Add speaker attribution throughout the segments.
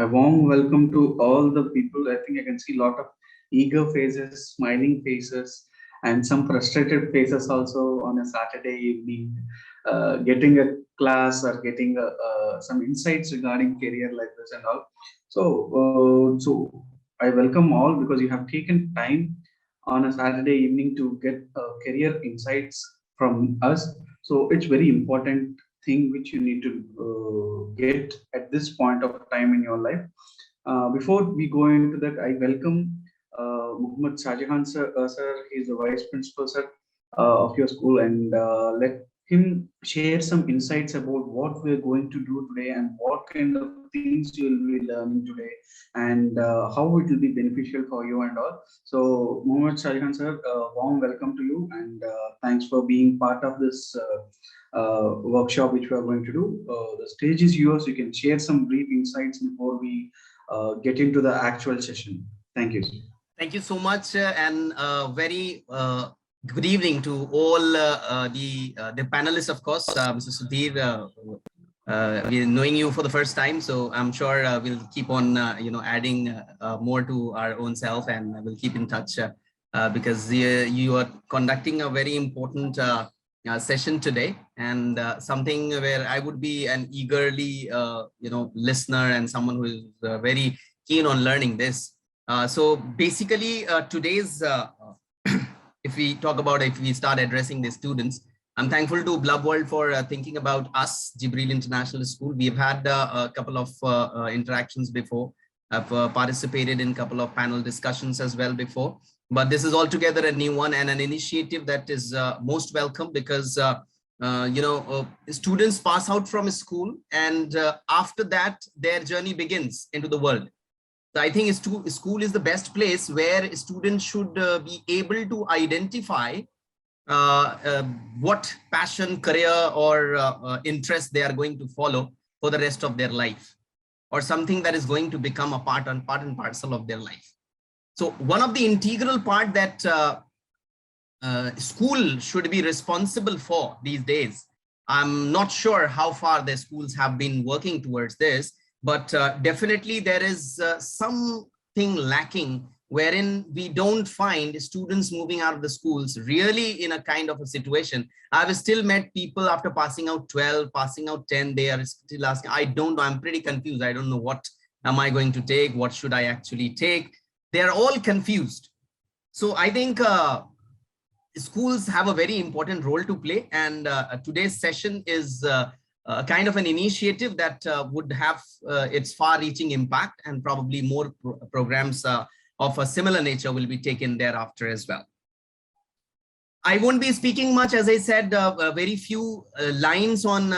Speaker 1: A warm welcome to all the people. I think I can see a lot of eager faces, smiling faces, and some frustrated faces also on a Saturday evening, getting a class or getting some insights regarding career like this and all. So I welcome all because you have taken time on a Saturday evening to get career insights from us. So it's very important thing which you need to get at this point of time in your life. Before we go into that, I welcome Muhammed ShahJahan sir. He is the vice principal sir of your school, and let him share some insights about what we're going to do today and what kind of things you will be learning today, and how it will be beneficial for you and all. So, Muhammed ShahJahan sir, warm welcome to you, and thanks for being part of this workshop which we are going to do. The stage is yours. You can share some brief insights before we get into the actual session. Thank you.
Speaker 2: Thank you so much, and very good evening to all the panelists, of course. Mr. Sudhir, we're knowing you for the first time, so I'm sure we'll keep on, adding more to our own self, and we'll keep in touch because you are conducting a very important session today, and something where I would be an eagerly, listener and someone who is very keen on learning this. So basically, today's, if we start addressing the students, I'm thankful to BlubWorld for thinking about us, Jibreel International School. We've had a couple of interactions before. I've participated in a couple of panel discussions as well before. But this is altogether a new one and an initiative that is most welcome because, students pass out from a school, and after that, their journey begins into the world. So I think school is the best place where students should be able to identify what passion, career, or interest they are going to follow for the rest of their life, or something that is going to become a part and parcel of their life. So one of the integral part that school should be responsible for these days, I'm not sure how far the schools have been working towards this, but definitely there is something lacking wherein we don't find students moving out of the schools really in a kind of a situation. I've still met people after passing out 12, passing out 10, they are still asking, I don't know, I'm pretty confused. I don't know what am I going to take? What should I actually take? They're all confused. So I think schools have a very important role to play, and today's session is kind of an initiative that would have its far-reaching impact, and probably more programs of a similar nature will be taken thereafter as well. I won't be speaking much, as I said, very few lines on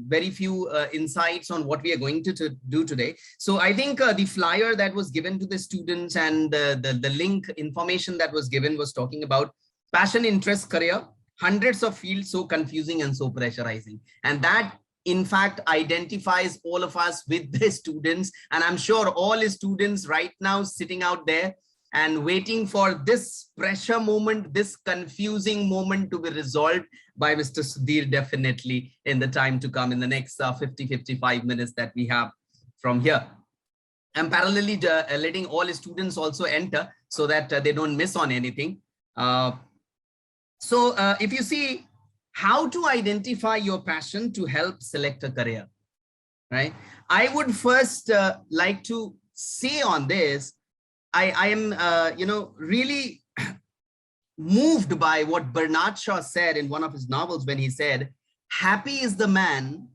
Speaker 2: very few insights on what we are going to do today. So I think the flyer that was given to the students and the link information that was given was talking about passion, interest, career, hundreds of fields, so confusing and so pressurizing. And that in fact identifies all of us with the students. And I'm sure all the students right now sitting out there and waiting for this pressure moment, this confusing moment to be resolved by Mr. Sudhir, definitely in the time to come, in the next 50-55 minutes that we have from here. I'm parallelly letting all the students also enter so that they don't miss on anything. So if you see how to identify your passion to help select a career, right? I would first like to say on this, I am, really moved by what Bernard Shaw said in one of his novels when he said, happy is the man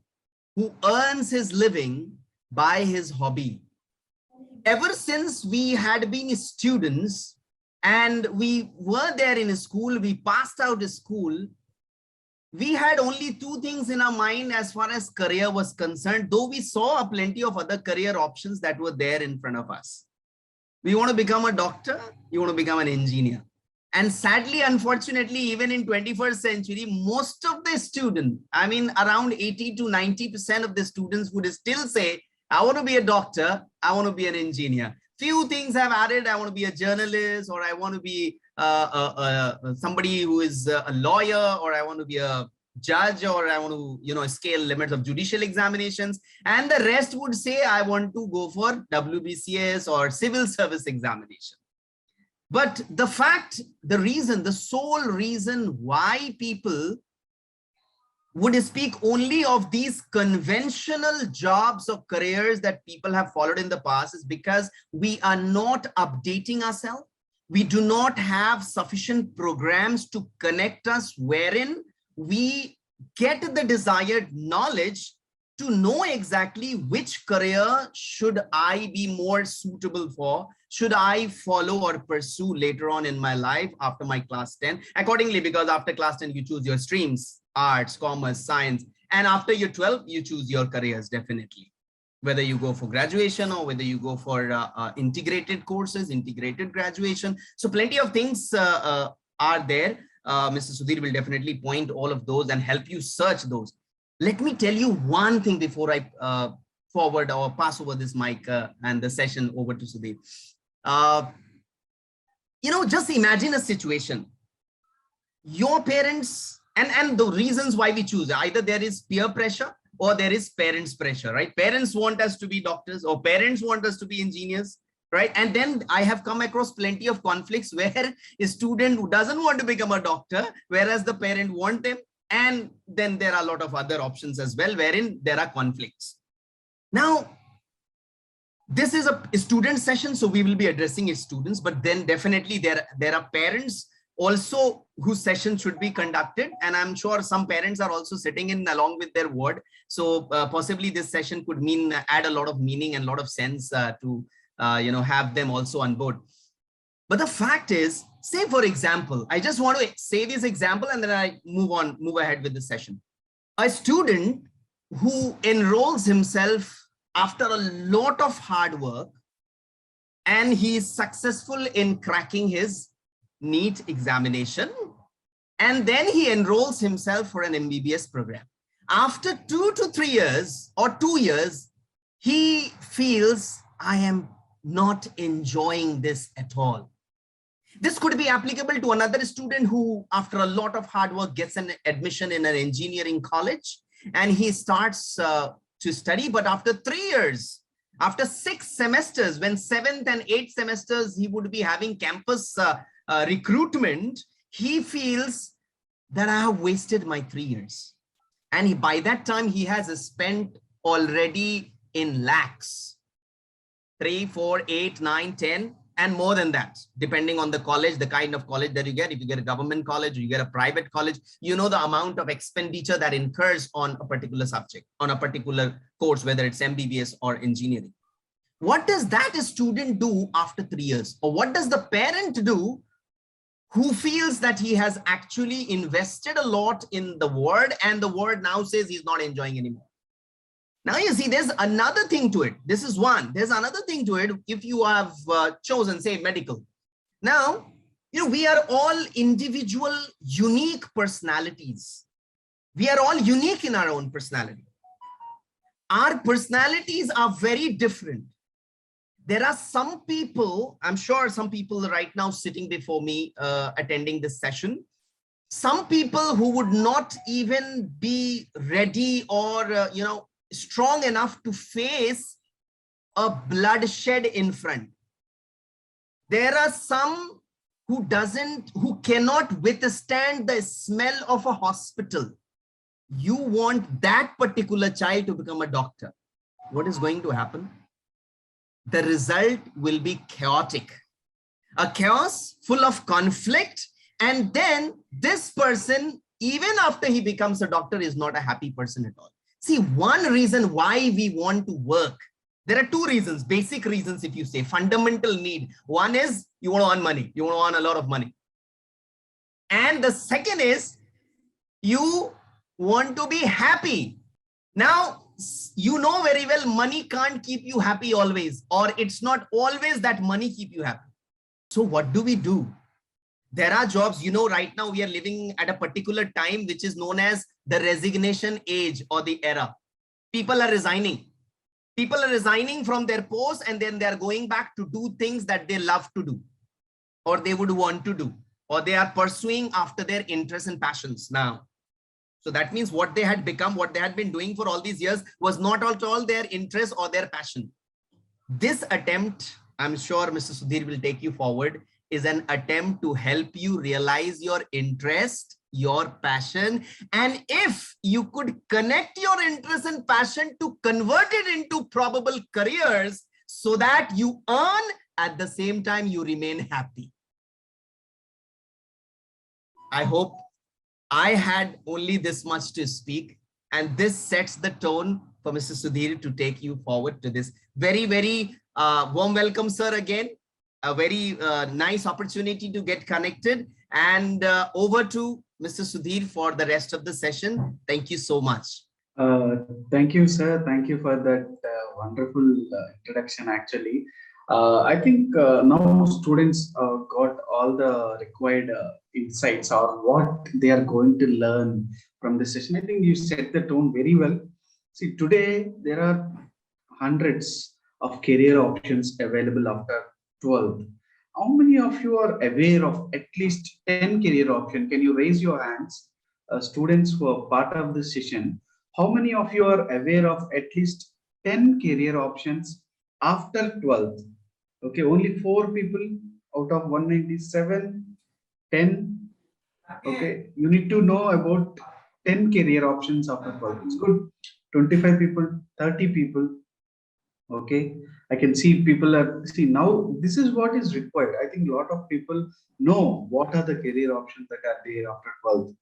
Speaker 2: who earns his living by his hobby. Ever since we had been students and we were there in school, we passed out of school, we had only two things in our mind as far as career was concerned, though we saw plenty of other career options that were there in front of us. We want to become a doctor, you want to become an engineer. And sadly, unfortunately, even in 21st century, most of the students, I mean, around 80 to 90% of the students would still say, I want to be a doctor, I want to be an engineer. Few things I've added, I want to be a journalist, or I want to be somebody who is a lawyer, or I want to be a judge, or I want to, scale limits of judicial examinations. And the rest would say, I want to go for WBCS or civil service examination. But the sole reason why people would speak only of these conventional jobs or careers that people have followed in the past is because we are not updating ourselves. We do not have sufficient programs to connect us wherein we get the desired knowledge to know exactly which career should I be more suitable for, should I follow or pursue later on in my life after my class 10. Accordingly, because after class 10, you choose your streams, arts, commerce, science, and after your 12, you choose your careers definitely. Whether you go for graduation or whether you go for integrated courses, integrated graduation. So plenty of things are there. Mr. Sudhir will definitely point all of those and help you search those. Let me tell you one thing before I forward or pass over this mic and the session over to Sudhir. Just imagine a situation. Your parents, and the reasons why we choose, either there is peer pressure or there is parents pressure, right? Parents want us to be doctors or parents want us to be engineers, right? And then I have come across plenty of conflicts where a student who doesn't want to become a doctor, whereas the parent want them. And then there are a lot of other options as well, wherein there are conflicts. Now, this is a student session, so we will be addressing its students, but then definitely there are parents also whose session should be conducted. And I'm sure some parents are also sitting in along with their ward. So possibly this session could add a lot of meaning and a lot of sense to have them also on board. But the fact is, say for example, I just want to say this example and then I move ahead with the session. A student who enrolls himself after a lot of hard work and he is successful in cracking his NEET examination, and then he enrolls himself for an MBBS program. After 2 to 3 years or 2 years, he feels, I am not enjoying this at all. This could be applicable to another student who, after a lot of hard work, gets an admission in an engineering college and he starts to study. But after 3 years, after 6 semesters, when 7th and 8th semesters, he would be having campus recruitment, he feels that I have wasted my 3 years. And by that time, he has spent already in lakhs, 3, 4, 8, 9, 10, and more than that, depending on the college, the kind of college that you get. If you get a government college or you get a private college, you know the amount of expenditure that incurs on a particular subject, on a particular course, whether it's MBBS or engineering. What does that student do after 3 years? Or what does the parent do who feels that he has actually invested a lot in the word and the word now says he's not enjoying anymore? Now you see, there's another thing to it. This is one. There's another thing to it. If you have chosen, say, medical. Now, we are all individual, unique personalities. We are all unique in our own personality. Our personalities are very different. There are some people, I'm sure some people right now sitting before me attending this session, some people who would not even be ready or, strong enough to face a bloodshed in front. There are some who cannot withstand the smell of a hospital. You want that particular child to become a doctor. What is going to happen? The result will be chaotic. A chaos full of conflict. And then this person, even after he becomes a doctor, is not a happy person at all. See, one reason why we want to work, there are 2 reasons, basic reasons, if you say, fundamental need. One is you want to earn money. You want to earn a lot of money. And the second is you want to be happy. Now, you know very well money can't keep you happy always, or it's not always that money keep you happy. So what do? There are jobs, right now we are living at a particular time which is known as the resignation age or the era. People are resigning. People are resigning from their posts and then they are going back to do things that they love to do or they would want to do, or they are pursuing after their interests and passions. Now, So that means what they had become, what they had been doing for all these years was not at all their interest or their passion. This attempt, I'm sure Mr. Sudhir will take you forward, is an attempt to help you realize your interest, your passion, and if you could connect your interest and passion to convert it into probable careers so that you earn, at the same time you remain happy. I hope I had only this much to speak, and this sets the tone for Mr. Sudhir to take you forward to this. Very, very warm welcome, sir, again. A very nice opportunity to get connected, and over to Mr. Sudhir for the rest of the session. Thank you so much.
Speaker 1: Thank you, sir. Thank you for that wonderful introduction, actually. I think now students got all the required insights or what they are going to learn from this session. I think you set the tone very well. See, today there are hundreds of career options available after 12th. How many of you are aware of at least 10 career options? Can you raise your hands? Students who are part of this session, how many of you are aware of at least 10 career options after 12th? Okay, only 4 people out of 197, 10. Okay, you need to know about 10 career options after 12th. It's good. 25 people, 30 people. Okay, I can see people are, see, now this is what is required. I think a lot of people know what are the career options that are there after 12th.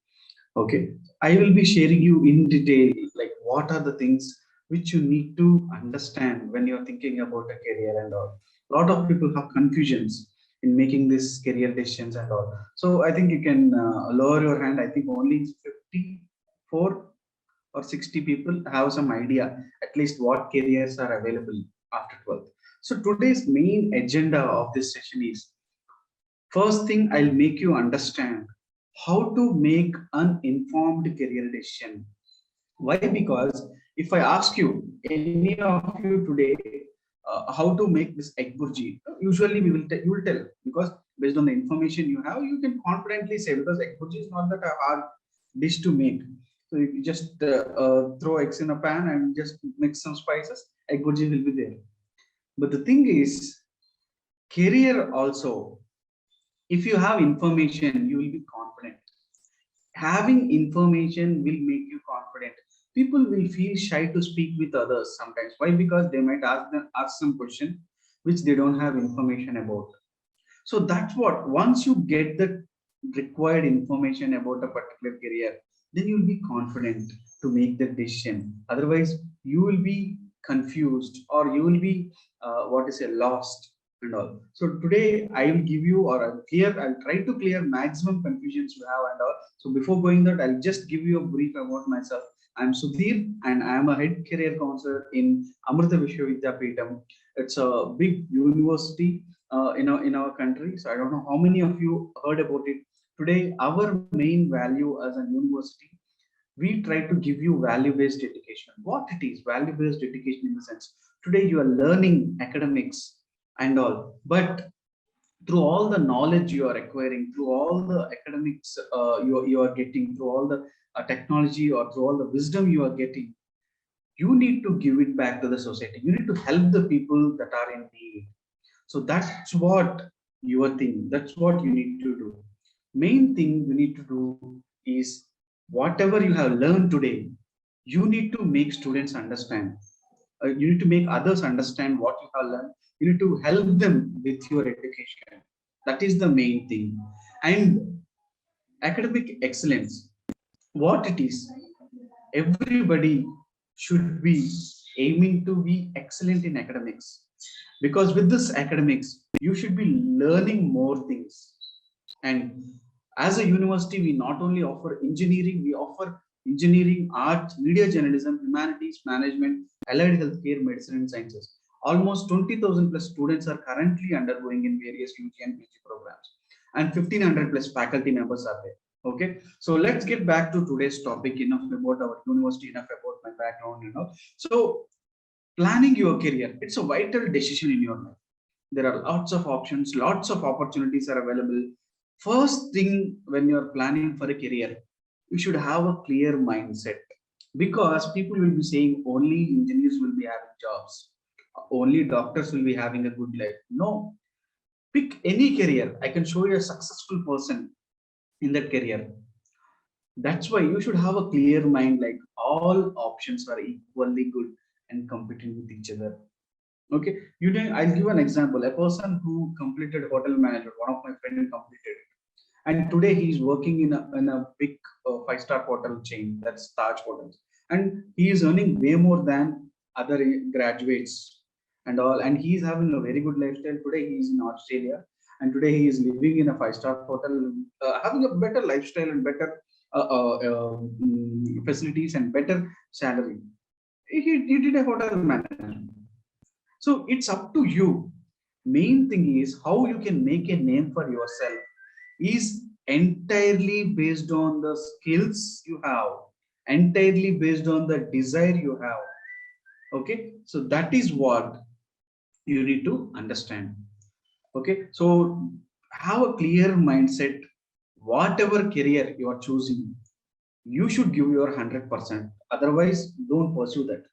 Speaker 1: Okay, I will be sharing you in detail, like what are the things which you need to understand when you're thinking about a career and all. A lot of people have confusions in making this career decisions and all. So I think you can lower your hand. I think only 54 or 60 people have some idea at least what careers are available after 12th. So today's main agenda of this session is, first thing, I'll make you understand how to make an informed career decision. Why? Because if I ask you, any of you today, how to make this egg burji, usually you will tell, because based on the information you have, you can confidently say, because egg burji is not that a hard dish to make. So you just throw eggs in a pan and just mix some spices, egg burji will be there. But the thing is, career also, if you have information, you will be confident. Having information will make you confident. People will feel shy to speak with others sometimes. Why? Because they might ask some question which they don't have information about. So that's what, once you get the required information about a particular career, then you'll be confident to make the decision. Otherwise, you will be confused, or you will be lost and all. So today I will give you, or I'll try to clear maximum confusions you have and all. So before going that, I'll just give you a brief about myself. I'm Sudhir, and I am a head career counselor in Amrita Vidyapeetham. It's a big university in our country. So I don't know how many of you heard about it. Today, our main value as a university, we try to give you value-based education. What it is, value-based education in the sense, today you are learning academics and all, but through all the knowledge you are acquiring, through all the academics you are getting, through all the technology, or through all the wisdom you are getting, you need to give it back to the society. You need to help the people that are in need. So that's what your thing, that's what you need to do. Main thing you need to do is, whatever you have learned today, you need to make students understand. You need to make others understand what you have learned. You need to help them with your education. That is the main thing. And academic excellence, what it is, everybody should be aiming to be excellent in academics, because with this academics you should be learning more things. And as a university, we not only offer engineering, we offer engineering, art, media journalism, humanities, management, allied healthcare, medicine and sciences. Almost 20,000 plus students are currently undergoing in various UG and PG programs, and 1,500 plus faculty members are there. Okay, so let's get back to today's topic. Enough about our university, enough about my background. So planning your career, it's a vital decision in your life. There are lots of options, lots of opportunities are available. First thing, when you're planning for a career, you should have a clear mindset, because people will be saying only engineers will be having jobs, only doctors will be having a good life. No, pick any career. I can show you a successful person in that career. That's why you should have a clear mind, like all options are equally good and competing with each other. Okay, you know, I'll give an example. A person who completed hotel manager, one of my friends completed, and today he's working in a big five-star hotel chain, that's Taj Hotels, and he is earning way more than other graduates and all, and he's having a very good lifestyle. Today he's in Australia, and today he is living in a five-star hotel, having a better lifestyle and better facilities and better salary. He did a hotel management. So it's up to you. Main thing is how you can make a name for yourself is entirely based on the skills you have, entirely based on the desire you have. Okay, so that is what you need to understand. Okay, so have a clear mindset. Whatever career you are choosing, you should give your 100%. Otherwise, don't pursue that.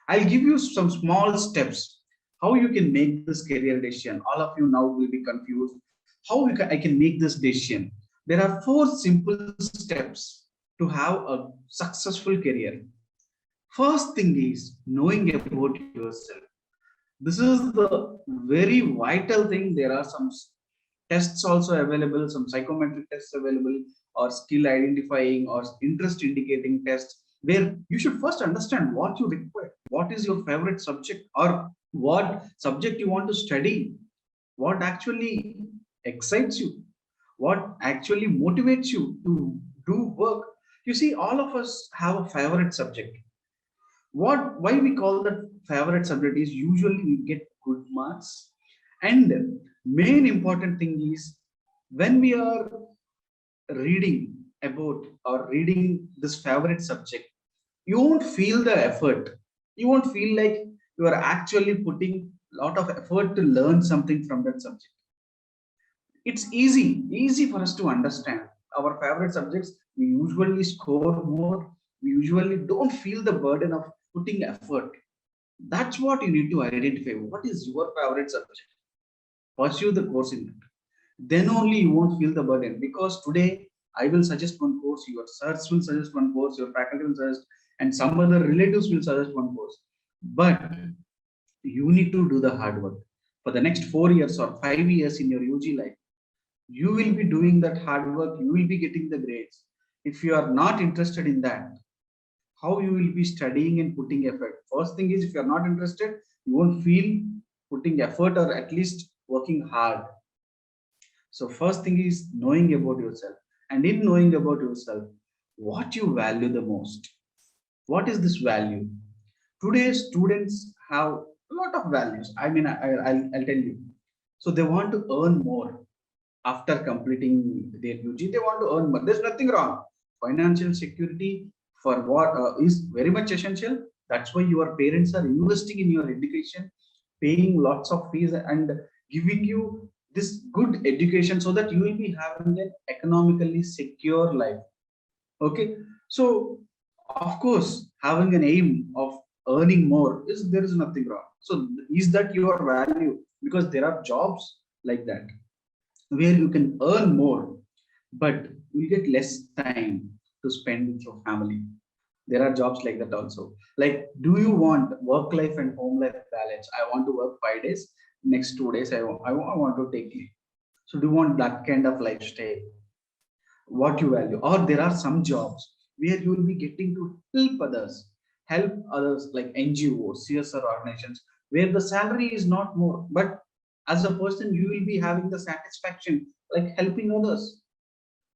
Speaker 1: I'll give you some small steps how you can make this career decision. All of you now will be confused. How I can make this decision? There are 4 simple steps to have a successful career. First thing is knowing about yourself. This is the very vital thing. There are some tests also available, some psychometric tests available, or skill identifying or interest indicating tests, where you should first understand what you require, what is your favorite subject, or what subject you want to study, what actually excites you, what actually motivates you to do work. You see, all of us have a favorite subject. What, why we call that favorite subject is usually we get good marks. And main important thing is when we are reading about or reading this favorite subject, you won't feel the effort. You won't feel like you are actually putting a lot of effort to learn something from that subject. It's easy for us to understand our favorite subjects. We usually score more. We usually don't feel the burden of putting effort. That's what you need to identify. What is your favorite subject? Pursue the course in it. Then only you won't feel the burden, because today I will suggest one course, your sirs will suggest one course, your faculty will suggest, and some other relatives will suggest one course. But you need to do the hard work for the next 4 years or 5 years in your UG life. You will be doing that hard work, you will be getting the grades. If you are not interested in that, how you will be studying and putting effort? First thing is, if you are not interested, you won't feel putting effort or at least working hard. So first thing is knowing about yourself. And in knowing about yourself, what you value the most. What is this value? Today, students have a lot of values. I mean, I'll tell you. So they want to earn more after completing their UG. They want to earn more. There's nothing wrong. Financial security for what is very much essential. That's why your parents are investing in your education, paying lots of fees and giving you this good education so that you will be having an economically secure life. Okay, so of course having an aim of earning more is, there is nothing wrong. So is that your value? Because there are jobs like that where you can earn more, but you get less time to spend with your family. There are jobs like that also. Like, do you want work life and home life balance? I want to work 5 days, next 2 days I want to take leave. So do you want that kind of lifestyle? What you value? Or there are some jobs where you will be getting to help others like NGOs, CSR organizations, where the salary is not more, but as a person you will be having the satisfaction like helping others.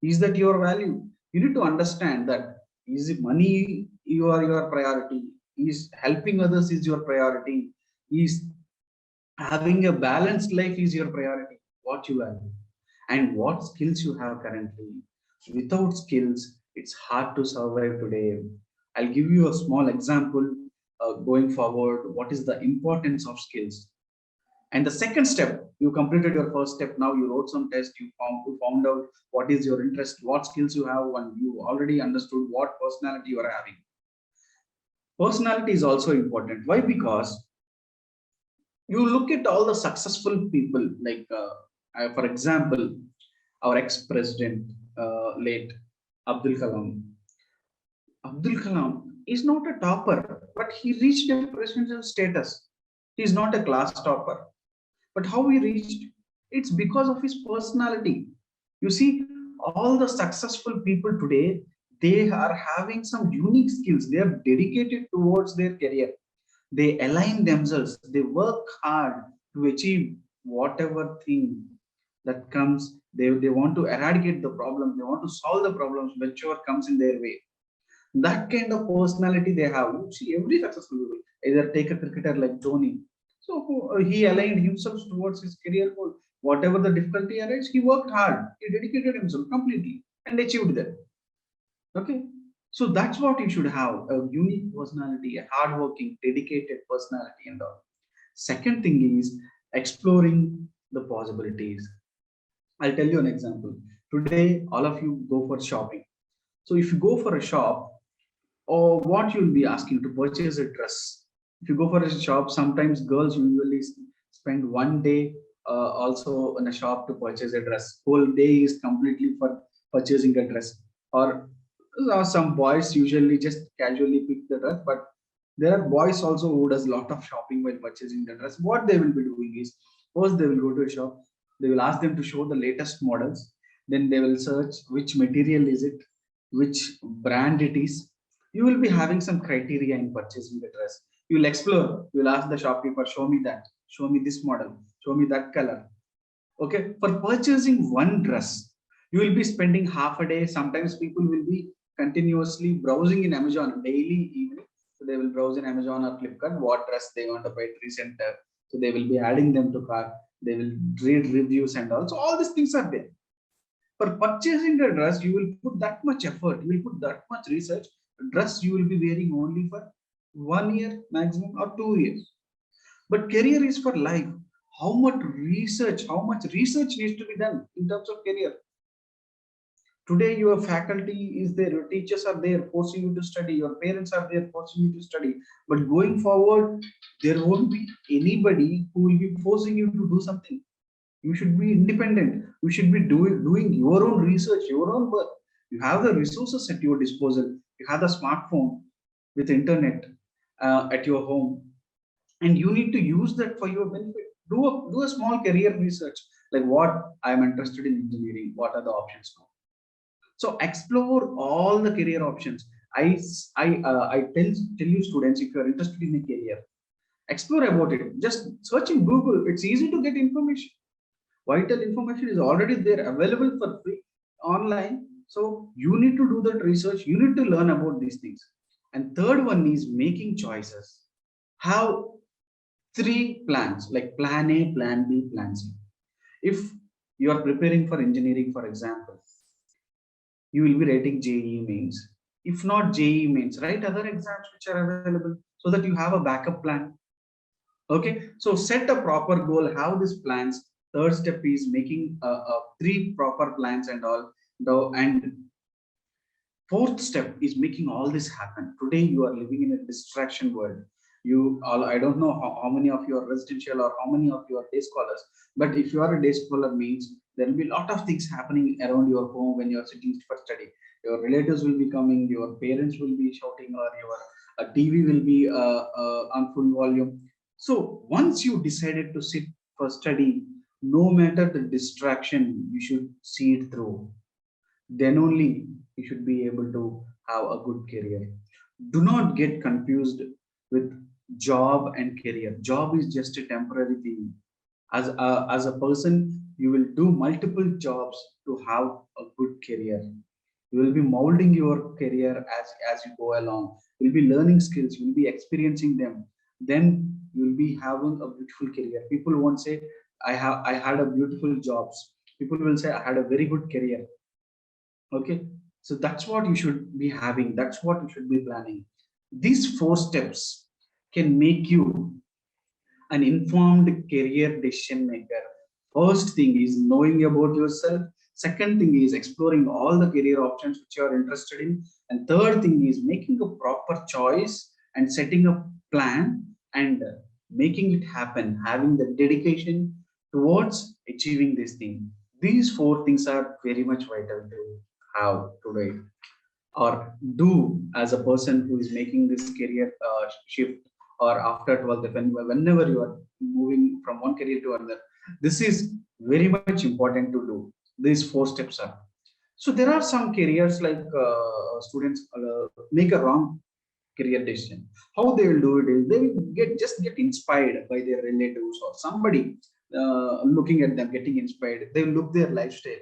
Speaker 1: Is that your value? You need to understand that, is it money your priority? Is helping others is your priority? Is having a balanced life is your priority? What you value? And what skills you have currently? Without skills, it's hard to survive today. I'll give you a small example going forward. What is the importance of skills? And the second step, You completed your first step. Now you wrote some test. You found out what is your interest, what skills you have, and you already understood what personality you are having. Personality is also important. Why? Because you look at all the successful people, like for example, our ex-president, late Abdul Kalam. Abdul Kalam is not a topper, but he reached a presidential status. He is not a class topper. But how he reached? It's because of his personality. You see, all the successful people today, they are having some unique skills. They are dedicated towards their career. They align themselves. They work hard to achieve whatever thing that comes. They want to eradicate the problem. They want to solve the problems whichever comes in their way. That kind of personality they have. You see, every successful people, either take a cricketer like Dhoni. So he aligned himself towards his career goal. Whatever the difficulty arises, he worked hard. He dedicated himself completely and achieved that. Okay. So that's what you should have, a unique personality, a hardworking, dedicated personality, and all. Second thing is exploring the possibilities. I'll tell you an example. Today, all of you go for shopping. So if you go for a shop, or what you'll be asking to purchase a dress. If you go for a shop, sometimes girls usually spend one day also in a shop to purchase a dress. Whole day is completely for purchasing a dress. Or some boys usually just casually pick the dress, but there are boys also who does a lot of shopping while purchasing the dress. What they will be doing is, first they will go to a shop, they will ask them to show the latest models, then they will search which material is it, which brand it is. You will be having some criteria in purchasing the dress. You will explore, you will ask the shopkeeper, show me that, show me this model, show me that color. Okay, for purchasing one dress, you will be spending half a day. Sometimes people will be continuously browsing in Amazon daily evening. So they will browse in Amazon or Flipkart what dress they want to buy at recent. So they will be adding them to cart. They will read reviews and all. So all these things are there. For purchasing a dress, you will put that much effort. You will put that much research. A dress you will be wearing only for 1 year maximum or 2 years. But career is for life. How much research needs to be done in terms of career? Today your faculty is there, your teachers are there forcing you to study, your parents are there forcing you to study. But going forward, there won't be anybody who will be forcing you to do something. You should be independent. You should be doing your own research, your own work. You have the resources at your disposal. You have the smartphone with internet at your home, and you need to use that for your benefit. Do a small career research, like what I'm interested in engineering, what are the options now. So explore all the career options. I tell you students, if you are interested in a career, explore about it. Just search in Google. It's easy to get information. Vital information is already there, available for free online. So you need to do that research. You need to learn about these things. And third one is making choices. Have three plans, like plan A, plan B, plan C. If you are preparing for engineering, for example, you will be writing JEE mains. If not JEE mains, write other exams which are available so that you have a backup plan. Okay, so set a proper goal, have these plans. Third step is making three proper plans and all. And fourth step is making all this happen. Today you are living in a distraction world. You all, I don't know how many of you are residential or how many of you are day scholars, but if you are a day scholar means there will be a lot of things happening around your home when you are sitting for study. Your relatives will be coming, your parents will be shouting, or your TV will be on full volume. So once you decided to sit for study, no matter the distraction, you should see it through. Then only you should be able to have a good career. Do not get confused with job and career. Job is just a temporary thing. As a person, you will do multiple jobs to have a good career. You will be molding your career as you go along. You'll be learning skills, you'll be experiencing them. Then you'll be having a beautiful career. People won't say, I had a beautiful jobs. People will say, I had a very good career. Okay, so that's what you should be having, that's what you should be planning. These four steps can make you an informed career decision maker First thing is knowing about yourself. Second thing is exploring all the career options which you are interested in. And third thing is making a proper choice and setting a plan and making it happen, having the dedication towards achieving this thing. These four things are very much vital to have today or do as a person who is making this career shift or after 12th, whenever you are moving from one career to another. This is very much important to do. These four steps are. So there are some careers like students make a wrong career decision. How they will do it is they will get inspired by their relatives or somebody looking at them, getting inspired. They will look their lifestyle.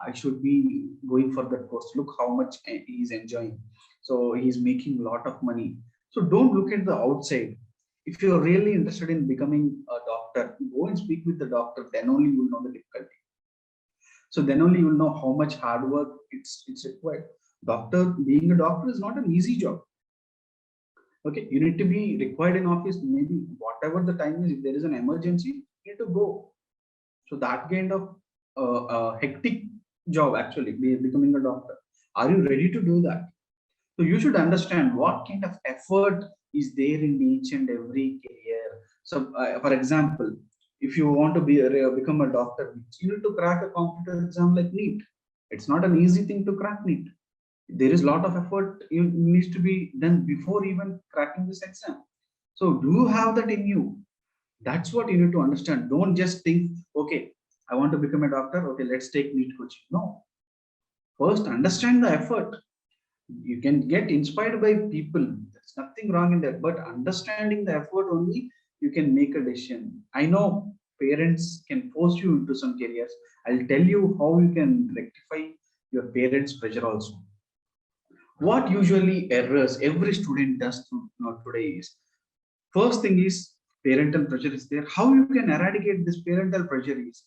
Speaker 1: I should be going for that course. Look how much he is enjoying. So he's making a lot of money. So don't look at the outside. If you're really interested in becoming a doctor, go and speak with the doctor. Then only you will know the difficulty. So then only you will know how much hard work it's required. Doctor, being a doctor is not an easy job. Okay, you need to be required in office, maybe whatever the time is. If there is an emergency, you need to go. So that kind of hectic job, actually becoming a doctor. Are you ready to do that? So you should understand what kind of effort is there in each and every career. So for example, if you want to become a doctor, you need to crack a competitive exam like NEET. It's not an easy thing to crack NEET. There is a lot of effort needs to be done before even cracking this exam. So do you have that in you? That's what you need to understand. Don't just think, okay, I want to become a doctor, okay, let's take NEET coaching. No, first understand the effort. You can get inspired by people, there's nothing wrong in that, but understanding the effort only, you can make a decision. I know parents can force you into some careers. I'll tell you how you can rectify your parents pressure also. What usually errors every student does today is, first thing is parental pressure is there. How you can eradicate this parental pressure is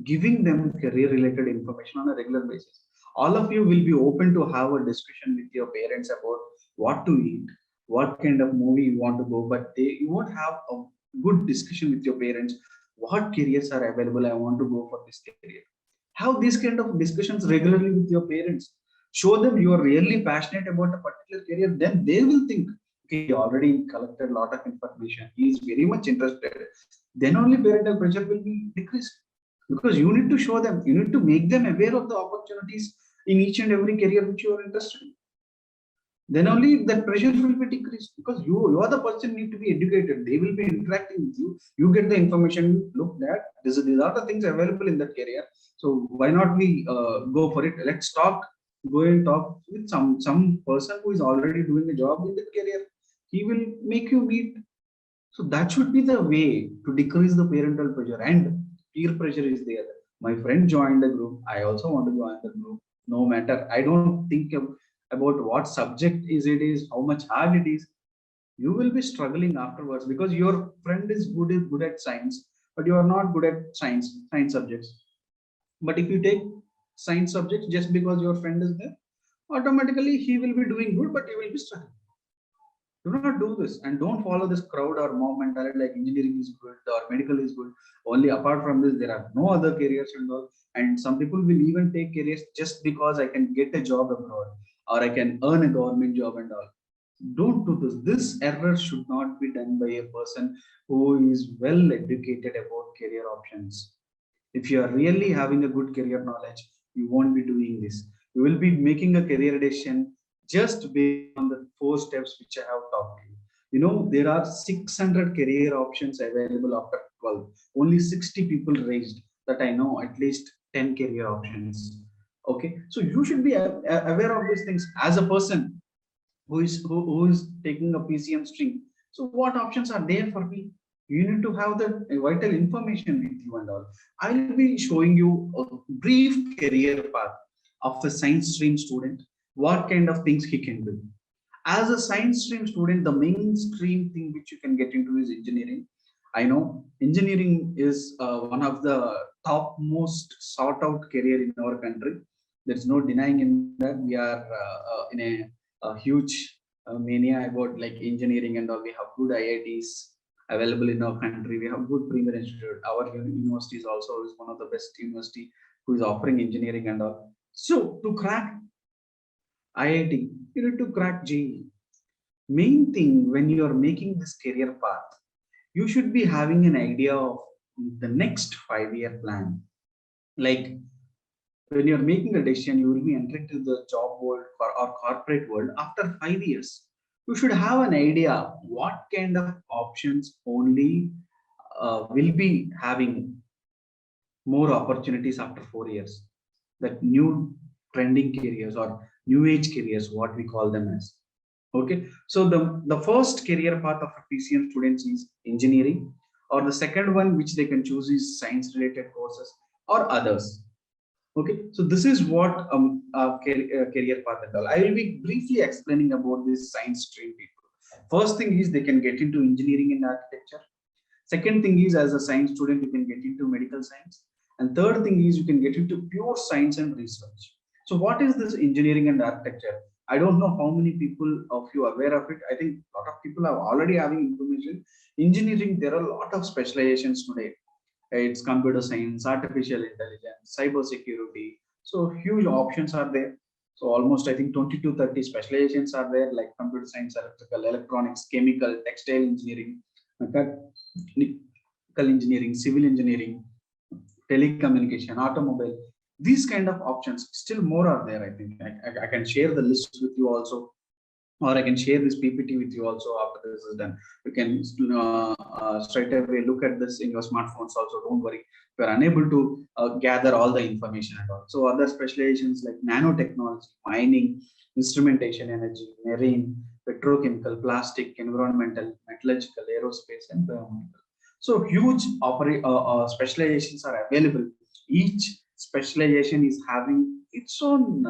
Speaker 1: giving them career related information on a regular basis. All of you will be open to have a discussion with your parents about what to eat, what kind of movie you want to go, but you won't have a good discussion with your parents. What careers are available? I want to go for this career. Have these kind of discussions regularly with your parents. Show them you are really passionate about a particular career. Then they will think, okay, he already collected a lot of information, he is very much interested. Then only parental pressure will be decreased, because you need to show them, you need to make them aware of the opportunities in each and every career which you are interested in. Then only that pressure will be decreased, because you are the person need to be educated. They will be interacting with you. You get the information. Look, that these are the things available in that career. So why not we go for it? Let's talk. Go and talk with some person who is already doing a job in that career. He will make you meet. So that should be the way to decrease the parental pressure. And peer pressure is there. My friend joined the group, I also want to join the group. No matter, I don't think about what subject is how much hard it is. You will be struggling afterwards, because your friend is good at science, but you are not good at science subjects. But if you take science subjects just because your friend is there, automatically he will be doing good, but you will be struggling. Do not do this, and don't follow this crowd or mob mentality like engineering is good or medical is good. Only apart from this, there are no other careers and all. And some people will even take careers just because I can get a job abroad or I can earn a government job and all. Don't do this. This error should not be done by a person who is well educated about career options. If you are really having a good career knowledge, you won't be doing this. You will be making a career decision just based on the four steps which I have talked to you. You know, there are 600 career options available after 12. Only 60 people raised that I know at least 10 career options. Okay, so you should be aware of these things as a person who is taking a PCM stream. So what options are there for me? You need to have the vital information with you and all. I'll be showing you a brief career path of a science stream student, what kind of things he can do. As a science stream student, the mainstream thing which you can get into is engineering. I know engineering is one of the top most sought out career in our country. There's no denying in that. We are in a huge mania about like engineering and all. We have good IITs. available in our country. We have good premier institute. Our university is also is one of the best university who is offering engineering and all. So to crack IIT, you need to crack JEE. Main thing when you are making this career path, you should be having an idea of the next 5 year plan. Like when you're making a decision, you will be entering to the job world or corporate world after 5 years. You should have an idea what kind of options only will be having more opportunities after 4 years. That new trending careers or new age careers, what we call them as. Okay, so the first career path of a PCM students is engineering, or the second one which they can choose is science related courses or others. Okay, so this is what career path and all. I will be briefly explaining about this science stream people. First thing is they can get into engineering and architecture. Second thing is as a science student you can get into medical science, and third thing is you can get into pure science and research. So what is this engineering and architecture? I don't know how many people of you are aware of it. I think a lot of people are already having information. Engineering, there are a lot of specializations today. It's computer science, artificial intelligence, cyber security. So huge options are there. So almost I think 20 to 30 specializations are there, like computer science, electrical, electronics, chemical, textile engineering, mechanical engineering, civil engineering, telecommunication, automobile. These kind of options still more are there. I think I can share the list with you also, or I can share this PPT with you also after this is done. You can straight away look at this in your smartphones also. Don't worry if you are unable to gather all the information at all. So other specializations like nanotechnology, mining, instrumentation, energy, marine, petrochemical, plastic, environmental, metallurgical, aerospace, and biomedical. So huge specializations are available. Each specialization is having its own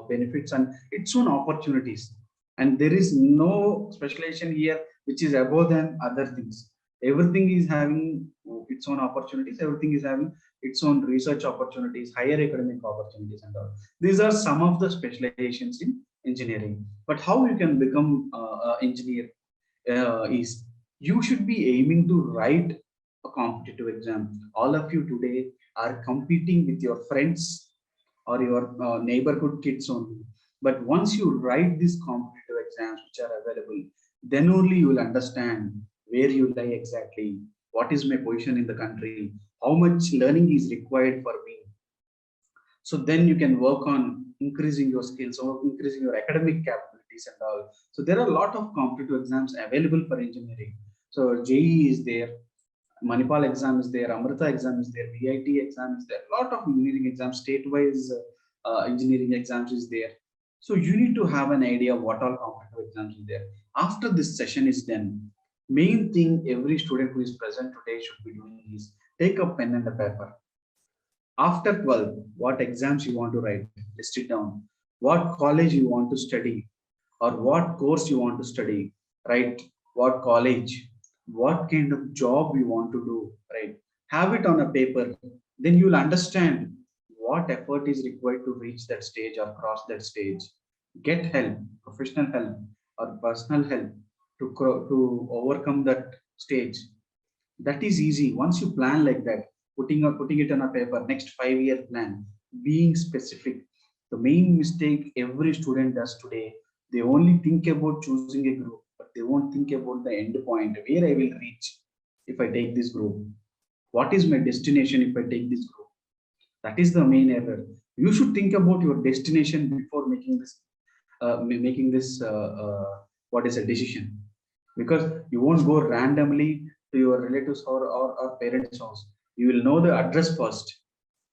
Speaker 1: benefits and its own opportunities, and there is no specialization here which is above than other things. Everything is having its own opportunities, everything is having its own research opportunities, higher academic opportunities and all. These are some of the specializations in engineering. But how you can become engineer is you should be aiming to write a competitive exam. All of you today are competing with your friends or your neighborhood kids only. But once you write these competitive exams which are available, then only you will understand where you lie exactly, what is my position in the country, how much learning is required for me. So then you can work on increasing your skills or increasing your academic capabilities and all. So there are a lot of competitive exams available for engineering. So JEE is there, Manipal exam is there, Amrita exam is there, VIT exam is there, a lot of engineering exams, state-wise engineering exams is there. So you need to have an idea what all competitive exams is there. After this session is done, main thing every student who is present today should be doing is take a pen and a paper. After 12, what exams you want to write, list it down. What college you want to study, or what course you want to study, right? What college, what kind of job you want to do, right? Have it on a paper. Then you'll understand what effort is required to reach that stage or cross that stage. Get help, professional help or personal help to overcome that stage. That is easy. Once you plan like that, putting it on a paper, next 5 year plan, being specific. The main mistake every student does today, they only think about choosing a group, but they won't think about the end point, where I will reach if I take this group. What is my destination if I take this group? That is the main error. You should think about your destination before making this what is a decision, because you won't go randomly to your relatives or parents house. You will know the address first,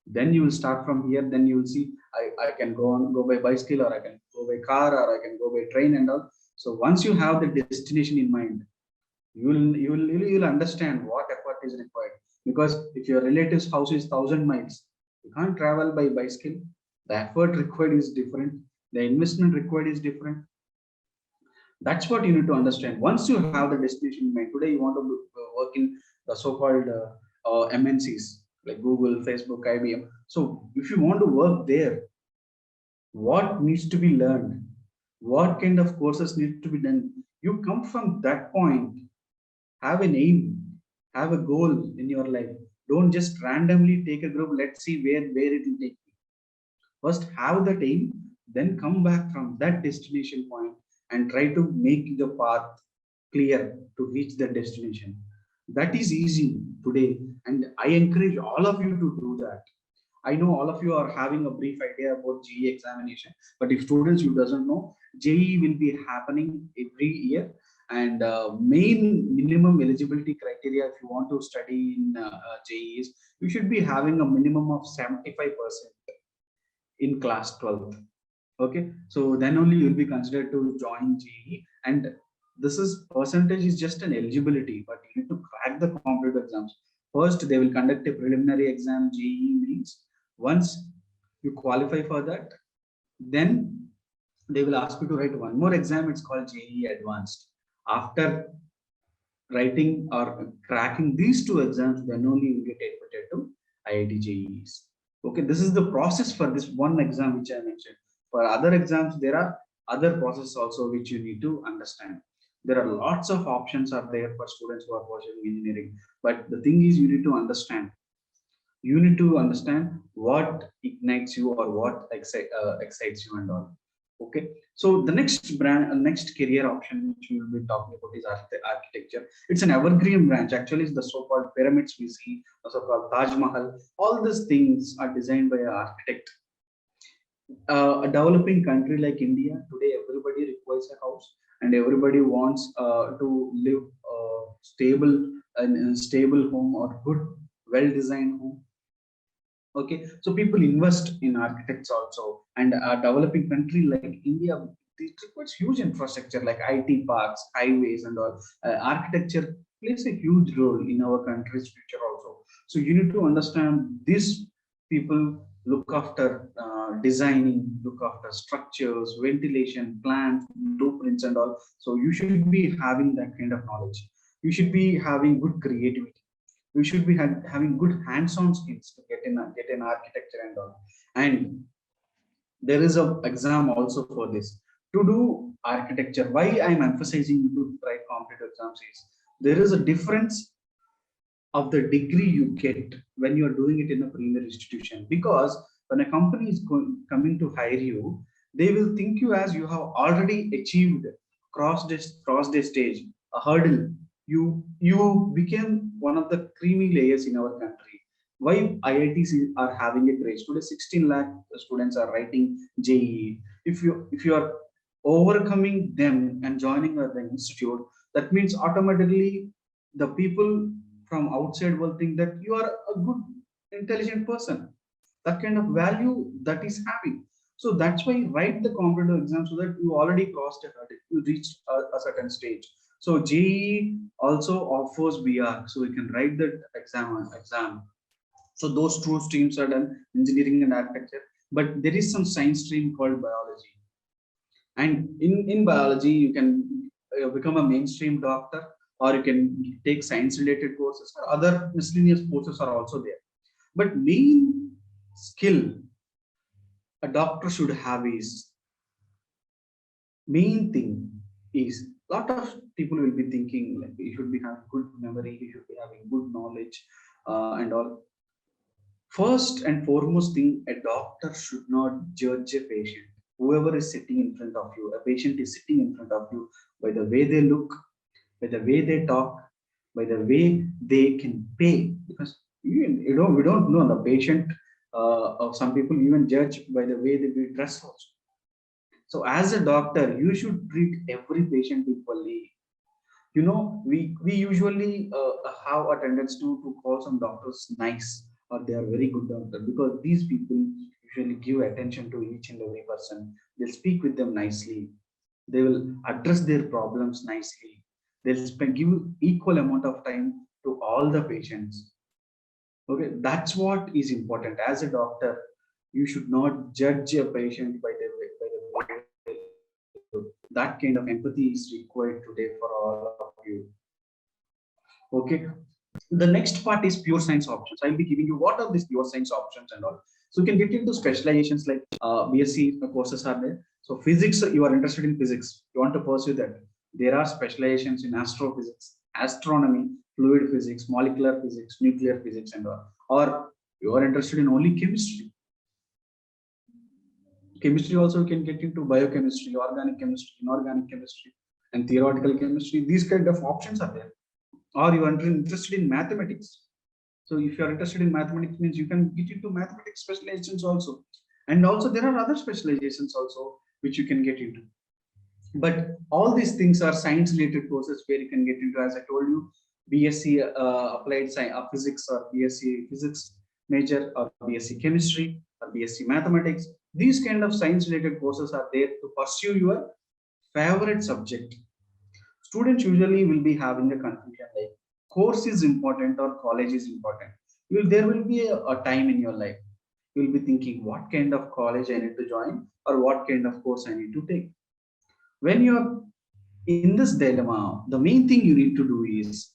Speaker 1: then you will start from here. Then you will see I can go by bicycle, or I can go by car, or I can go by train and all. So once you have the destination in mind, you will understand what effort is required. Because if your relative's house is 1,000 miles, you can't travel by bicycle. The effort required is different, the investment required is different. That's what you need to understand. Once you have the destination in mind, today you want to work in the so-called MNCs like Google, Facebook, IBM. So if you want to work there, what needs to be learned, what kind of courses need to be done, you come from that point, have an aim, have a goal in your life. Don't just randomly take a group, let's see where it will take you. First have that aim, then come back from that destination point and try to make the path clear to reach the destination. That is easy today, and I encourage all of you to do that. I know all of you are having a brief idea about JEE examination, but if students you doesn't know, JEE will be happening every year, and main minimum eligibility criteria if you want to study in JEE is you should be having a minimum of 75% in class 12th. Okay, so then only you will be considered to join JEE, and this is percentage is just an eligibility, but you need to crack the competitive exams. First, they will conduct a preliminary exam, JEE means. Once you qualify for that, then they will ask you to write one more exam. It's called JEE Advanced. After writing or cracking these two exams, then only you get admitted to IIT JEEs. Okay, this is the process for this one exam which I mentioned. For other exams, there are other processes also which you need to understand. There are lots of options are there for students who are pursuing engineering, but the thing is you need to understand. You need to understand what ignites you or what excites you and all. Okay, so the next career option which we will be talking about is architecture. It's an evergreen branch. Actually, it's the so-called pyramids we see, the so-called Taj Mahal. All these things are designed by an architect. A developing country like India today, everybody requires a house, and everybody wants to live stable in a stable home or good, well-designed home. Okay, so people invest in architects also, and a developing country like India, it requires huge infrastructure like IT parks, highways, and all. Architecture plays a huge role in our country's future also. So you need to understand these people look after designing, look after structures, ventilation, plans, blueprints, and all. So you should be having that kind of knowledge. You should be having good creativity. We should be having good hands-on skills to get in architecture and all. And there is a exam also for this to do architecture. Why I'm emphasizing to write competitive exams is there is a difference of the degree you get when you are doing it in a premier institution, because when a company is coming to hire you, they will think you as you have already achieved cross this stage, a hurdle. You became one of the creamy layers in our country. Why IITs are having a craze today? 16 lakh students are writing JEE. If you are overcoming them and joining the institute, that means automatically the people from outside will think that you are a good, intelligent person. That kind of value that is having. So that's why write the competitive exam so that you already crossed a hurdle, you reached a certain stage. So JEE also offers BR, so you can write that exam. So those two streams are done, engineering and architecture. But there is some science stream called biology, and in biology you can become a mainstream doctor, or you can take science related courses, or other miscellaneous courses are also there. But main skill a doctor should have is, main thing is, lot of people will be thinking like you should be having good memory, you should be having good knowledge, and all. First and foremost thing, a doctor should not judge a patient. Whoever is sitting in front of you, a patient is sitting in front of you by the way they look, by the way they talk, by the way they can pay. Because we don't know the patient. Or some people even judge by the way they dress also. So as a doctor, you should treat every patient equally. We usually have a tendency to call some doctors nice, or they are very good doctor, because these people usually give attention to each and every person. They'll speak with them nicely. They will address their problems nicely. They'll give equal amount of time to all the patients. Okay, that's what is important. As a doctor, you should not judge a patient by the way they look. That kind of empathy is required today for all of you. Okay, the next part is pure science options. I'll be giving you what are these pure science options and all. So you can get into specializations like BSc courses are there. So physics, you are interested in physics, you want to pursue that. There are specializations in astrophysics, astronomy, fluid physics, molecular physics, nuclear physics, and all. Or you are interested in only chemistry. Chemistry also you can get into biochemistry, organic chemistry, inorganic chemistry, and theoretical chemistry. These kind of options are there. Or you are interested in mathematics. So if you are interested in mathematics, means you can get into mathematics specializations also. And also there are other specializations also which you can get into. But all these things are science related courses where you can get into, as I told you, BSc applied science, physics, or BSc physics major, or BSc chemistry, or BSc mathematics. These kind of science related courses are there to pursue your favorite subject. Students usually will be having a confusion like course is important or college is important. There will be a time in your life you will be thinking what kind of college I need to join or what kind of course I need to take. When you're in this dilemma, the main thing you need to do is,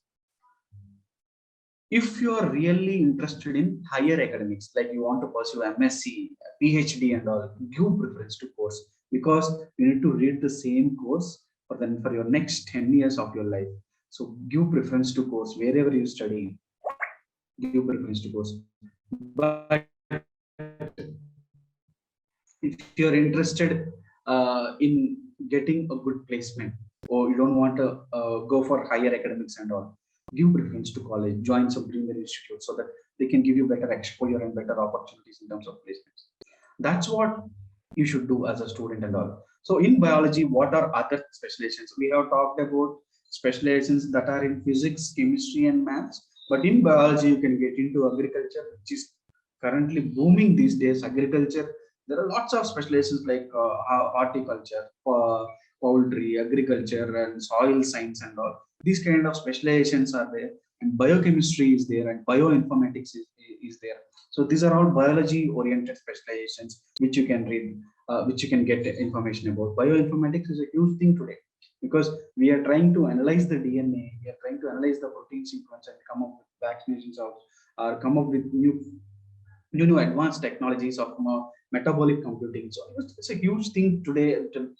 Speaker 1: if you are really interested in higher academics, like you want to pursue MSc, PhD, and all, give preference to course, because you need to read the same course for your next 10 years of your life. So give preference to course wherever you study. Give preference to course. But if you're interested in getting a good placement, or you don't want to go for higher academics and all, give preference to college, join some premier institute so that they can give you better exposure and better opportunities in terms of placements. That's what you should do as a student and all. So in biology, what are other specializations? We have talked about specializations that are in physics, chemistry, and maths. But in biology, you can get into agriculture, which is currently booming these days. Agriculture, there are lots of specializations like horticulture, poultry, agriculture, and soil science and all. These kind of specializations are there, and biochemistry is there, and bioinformatics is there. So these are all biology oriented specializations which you can read, which you can get information about. Bioinformatics is a huge thing today, because we are trying to analyze the DNA, we are trying to analyze the protein sequence and come up with vaccinations or come up with new advanced technologies of metabolic computing. So it's a huge thing today to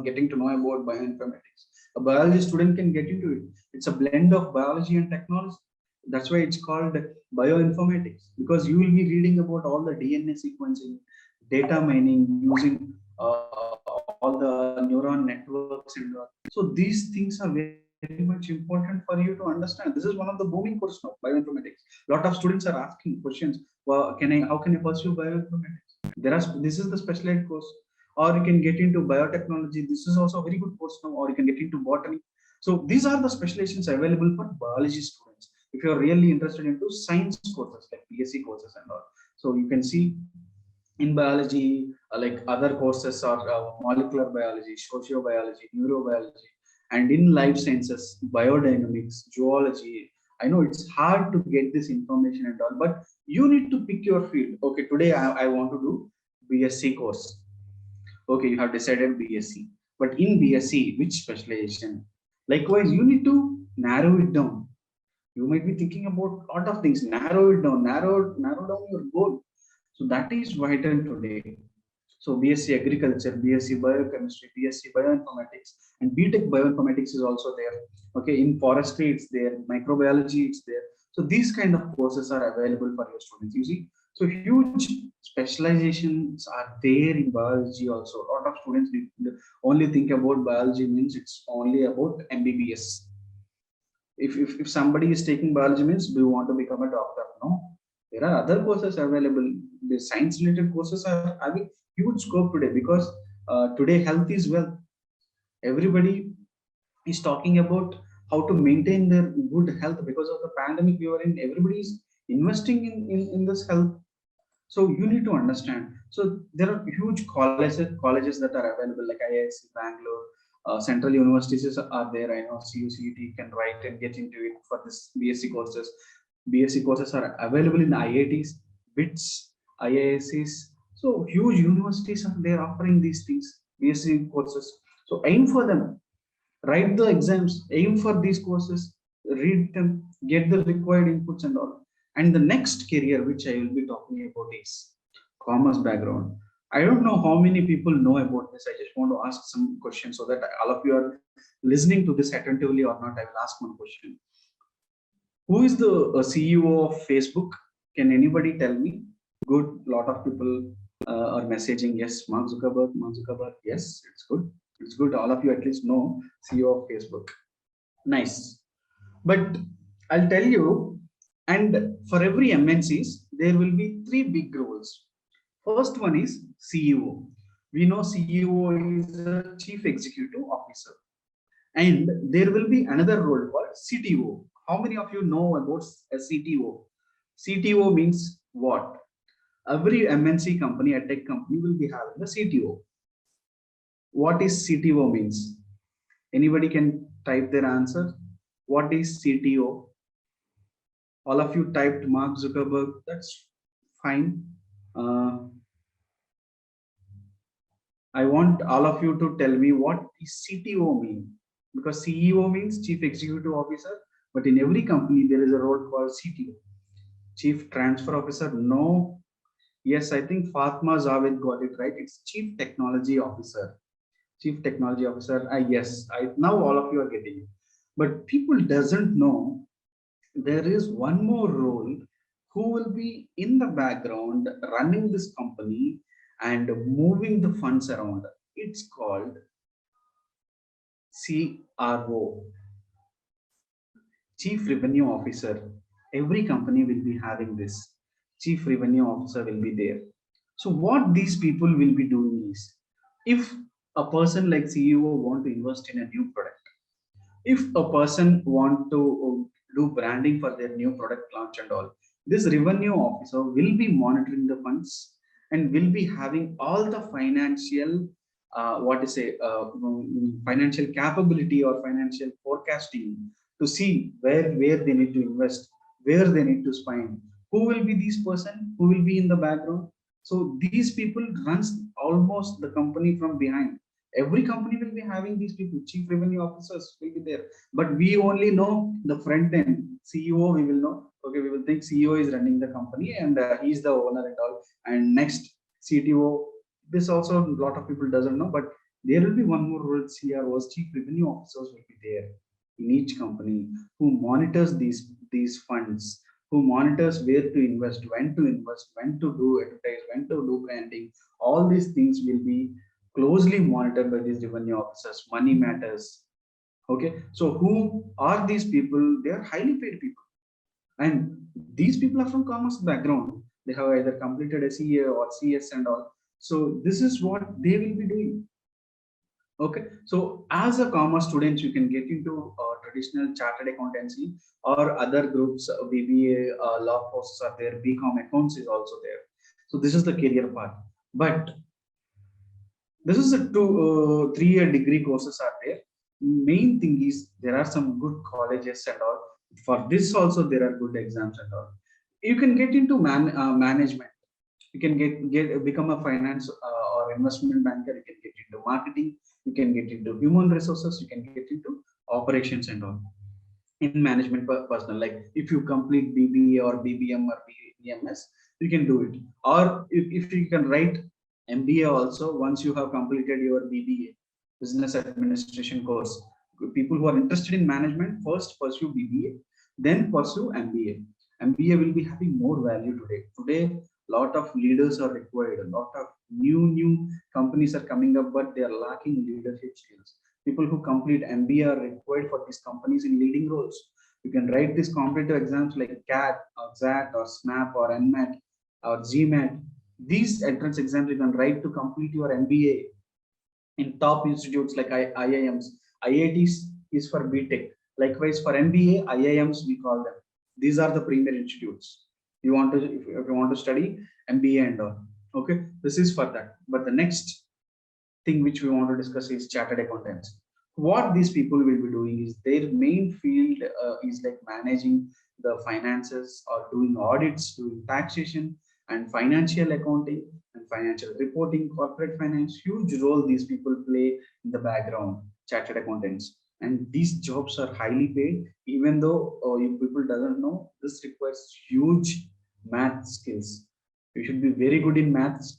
Speaker 1: getting to know about bioinformatics. A biology student can get into it. It's a blend of biology and technology. That's why it's called bioinformatics, because you will be reading about all the DNA sequencing, data mining, using all the neuron networks and all. So these things are very much important for you to understand. This is one of the booming courses now, bioinformatics. A lot of students are asking questions. Well, how can I pursue bioinformatics? This is the specialized course, or you can get into biotechnology. This is also a very good course now, or you can get into botany. So these are the specializations available for biology students. If you're really interested into science courses like BSc courses and all, so you can see in biology, like other courses are molecular biology, sociobiology, neurobiology, and in life sciences, biodynamics, zoology. I know it's hard to get this information and all, but you need to pick your field. Okay, today I want to do BSc course. Okay, you have decided BSc, but in BSc, which specialization? Likewise, you need to narrow it down. You might be thinking about a lot of things. Narrow it down, narrow down your goal. So that is vital today. So BSc Agriculture, BSc Biochemistry, BSc Bioinformatics, and BTech Bioinformatics is also there. Okay, in forestry it's there, microbiology it's there. So these kind of courses are available for your students. You see, so huge specializations are there in biology also. A lot of students only think about biology means it's only about MBBS. If somebody is taking biology means, do you want to become a doctor? No, there are other courses available. The science related courses are having huge scope today, because today health is wealth. Everybody is talking about how to maintain their good health. Because of the pandemic we were in, everybody is investing in this health. So you need to understand. So there are huge colleges that are available, like IISc Bangalore, central universities are there. I know CUCET can write and get into it for this BSc courses. BSc courses are available in IITs, BITS, IIScs. So huge universities are there offering these things, BSc courses. So aim for them, write the exams, aim for these courses, read them, get the required inputs and all. And the next career which I will be talking about is commerce background. I don't know how many people know about this. I just want to ask some questions so that all of you are listening to this attentively or not. I will ask one question. Who is the CEO of Facebook? Can anybody tell me? Good, lot of people are messaging yes, Mark Zuckerberg. Mark Zuckerberg, yes, it's good, it's good. All of you at least know CEO of Facebook. Nice. But I'll tell you, and for every MNCs there will be three big roles. First one is CEO. We know CEO is a chief executive officer, and there will be another role called CTO. How many of you know about a CTO? CTO means what? Every MNC company, a tech company, will be having a CTO. What is CTO means? Anybody can type their answer. What is CTO? All of you typed Mark Zuckerberg. That's fine. uh, I want all of you to tell me what is CTO mean, because CEO means chief executive officer, but in every company there is a role called CTO, chief transfer officer. No. Yes, I think Fatma Javed got it right. It's chief technology officer. Chief technology officer. Yes, I now all of you are getting it. But people doesn't know there is one more role who will be in the background running this company and moving the funds around. It's called CRO, Chief Revenue Officer. Every company will be having this. Chief Revenue Officer will be there. So what these people will be doing is, if a person like CEO want to invest in a new product, if a person want to do branding for their new product launch and all, this revenue officer will be monitoring the funds and will be having all the financial what to say financial capability or financial forecasting to see where they need to invest, where they need to spend. Who will be this person who will be in the background? So these people runs almost the company from behind. Every company will be having these people. Chief revenue officers will be there, but we only know the front end. CEO we will know, okay, we will think CEO is running the company and he's the owner and all, and next CTO. This also a lot of people doesn't know, but there will be one more role. CROs, chief revenue officers, will be there in each company, who monitors these funds, who monitors where to invest, when to do advertise, when to do branding. All these things will be closely monitored by these revenue officers. Money matters. Okay, so who are these people? They are highly paid people, and these people are from commerce background. They have either completed a CA or CS and all. So this is what they will be doing. Okay, so as a commerce student, you can get into traditional chartered accountancy or other groups. BBA, law courses are there. BCom accounts is also there. So this is the career path. But this is a 3-year degree courses are there. Main thing is there are some good colleges and all. For this also there are good exams and all. You can get into management. You can get become a finance or investment banker. You can get into marketing. You can get into human resources. You can get into operations and all. In management personal, like if you complete BBA or BBM or BMS, you can do it. Or if you can write MBA also, once you have completed your BBA, business administration course. People who are interested in management first pursue BBA, then pursue MBA. MBA will be having more value today. Today, lot of leaders are required. A lot of new companies are coming up, but they are lacking leadership skills. People who complete MBA are required for these companies in leading roles. You can write these competitive exams like CAT or XAT or SNAP or NMAT or GMAT. These entrance exams you can write to complete your MBA in top institutes like IIMs. IITs is for BTech. Likewise, for MBA, IIMs we call them. These are the premier institutes. You want to, if you want to study MBA and all. Okay, this is for that. But the next thing which we want to discuss is chartered accountants. What these people will be doing is their main field is like managing the finances or doing audits, doing taxation and financial accounting and financial reporting, corporate finance. Huge role these people play in the background, chartered accountants. And these jobs are highly paid, even though you people doesn't know, this requires huge math skills. You should be very good in maths.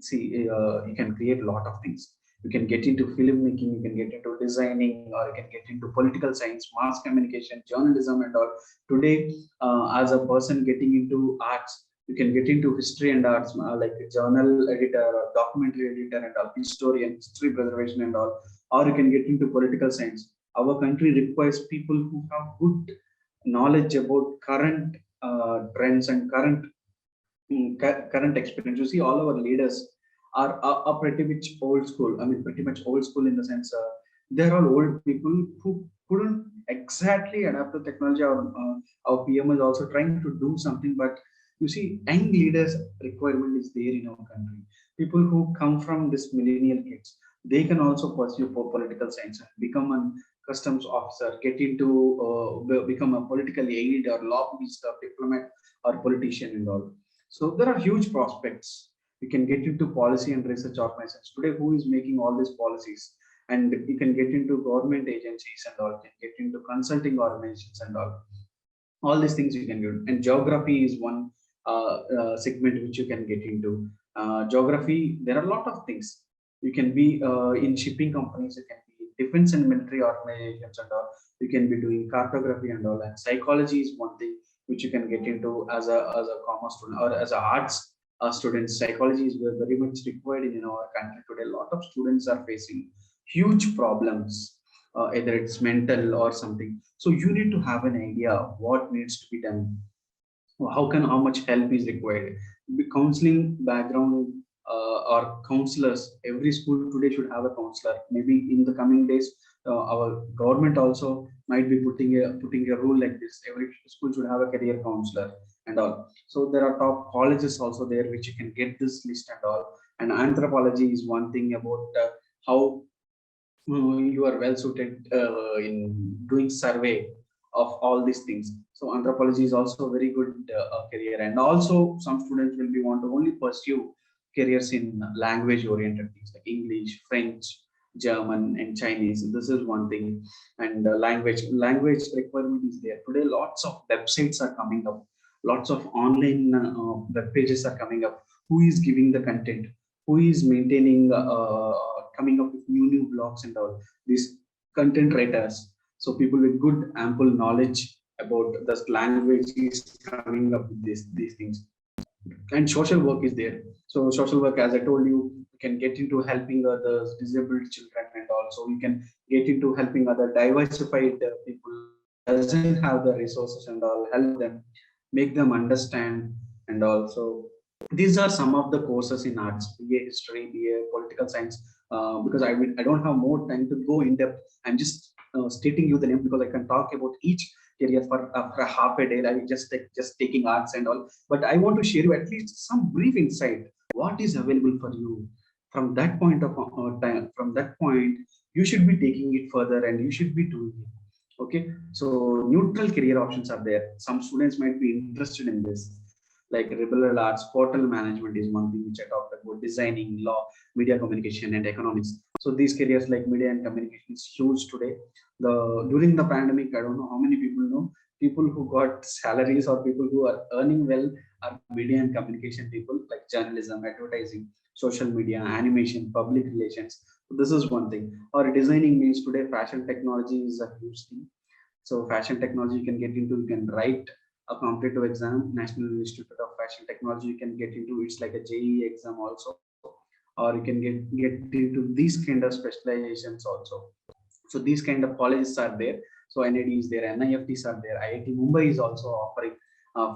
Speaker 1: See, you can create a lot of things. You can get into filmmaking, you can get into designing, or you can get into political science, mass communication, journalism, and all. Today, as a person getting into arts, you can get into history and arts, like a journal editor or documentary editor and all, historian, history preservation and all. Or you can get into political science. Our country requires people who have good knowledge about current trends and current experience. You see, all our leaders are pretty much old school. I mean, pretty much old school in the sense they're all old people who couldn't exactly adapt to technology. Our PM is also trying to do something, but you see, young leaders requirement is there in our country. People who come from this millennial kids, they can also pursue for political science and become a customs officer, get into become a political aide or lobbyist or diplomat or politician and all. So there are huge prospects. You can get into policy and research organizations. Today, who is making all these policies? And you can get into government agencies and all, you can get into consulting organizations and all these things you can do. And geography is one segment which you can get into. Geography, there are a lot of things. You can be in shipping companies, you can be defense and military organizations and all. You can be doing cartography and all. And psychology is one thing which you can get into as a commerce student or as a arts student. Psychology is very much required in our country today. A lot of students are facing huge problems, either it's mental or something. So you need to have an idea of what needs to be done, how much help is required. Counseling background or counselors, every school today should have a counselor. Maybe in the coming days, our government also might be putting a rule like this. Every school should have a career counselor and all. So there are top colleges also there which you can get this list and all. And anthropology is one thing about how you are well suited in doing survey of all these things. So anthropology is also a very good career. And also some students will be want to only pursue careers in language oriented things like English, French, German, and Chinese. This is one thing. And language requirement is there. Today, lots of websites are coming up. Lots of online web pages are coming up. Who is giving the content? Who is maintaining, coming up with new blogs and all? These content writers. So people with good ample knowledge about this language is coming up with these things. And social work is there. So social work, as I told you, you can get into helping others, disabled children, and also you can get into helping other diversified people doesn't have the resources and all, help them, make them understand. And also these are some of the courses in arts, BA history, BA political science. Because I don't have more time to go in depth. I'm just stating you the name because I can talk about each career for half a day. I just taking arts and all. But I want to share you at least some brief insight. What is available for you from that point of time? From that point, you should be taking it further and you should be doing it. Okay, so neutral career options are there. Some students might be interested in this, like liberal arts, hotel management is one thing which I talked about, designing, law, media communication, and economics. So these careers like media and communication is huge today. During the pandemic, I don't know how many people know, people who got salaries or people who are earning well are media and communication people, like journalism, advertising, social media, animation, public relations. So this is one thing. Or designing means today fashion technology is a huge thing. So fashion technology you can get into, you can write a competitive exam, National Institute of Fashion Technology, you can get into, it's like a JEE exam also, or you can get into these kind of specializations also. So these kind of colleges are there. So NID is there, NIFTs are there, IIT Mumbai is also offering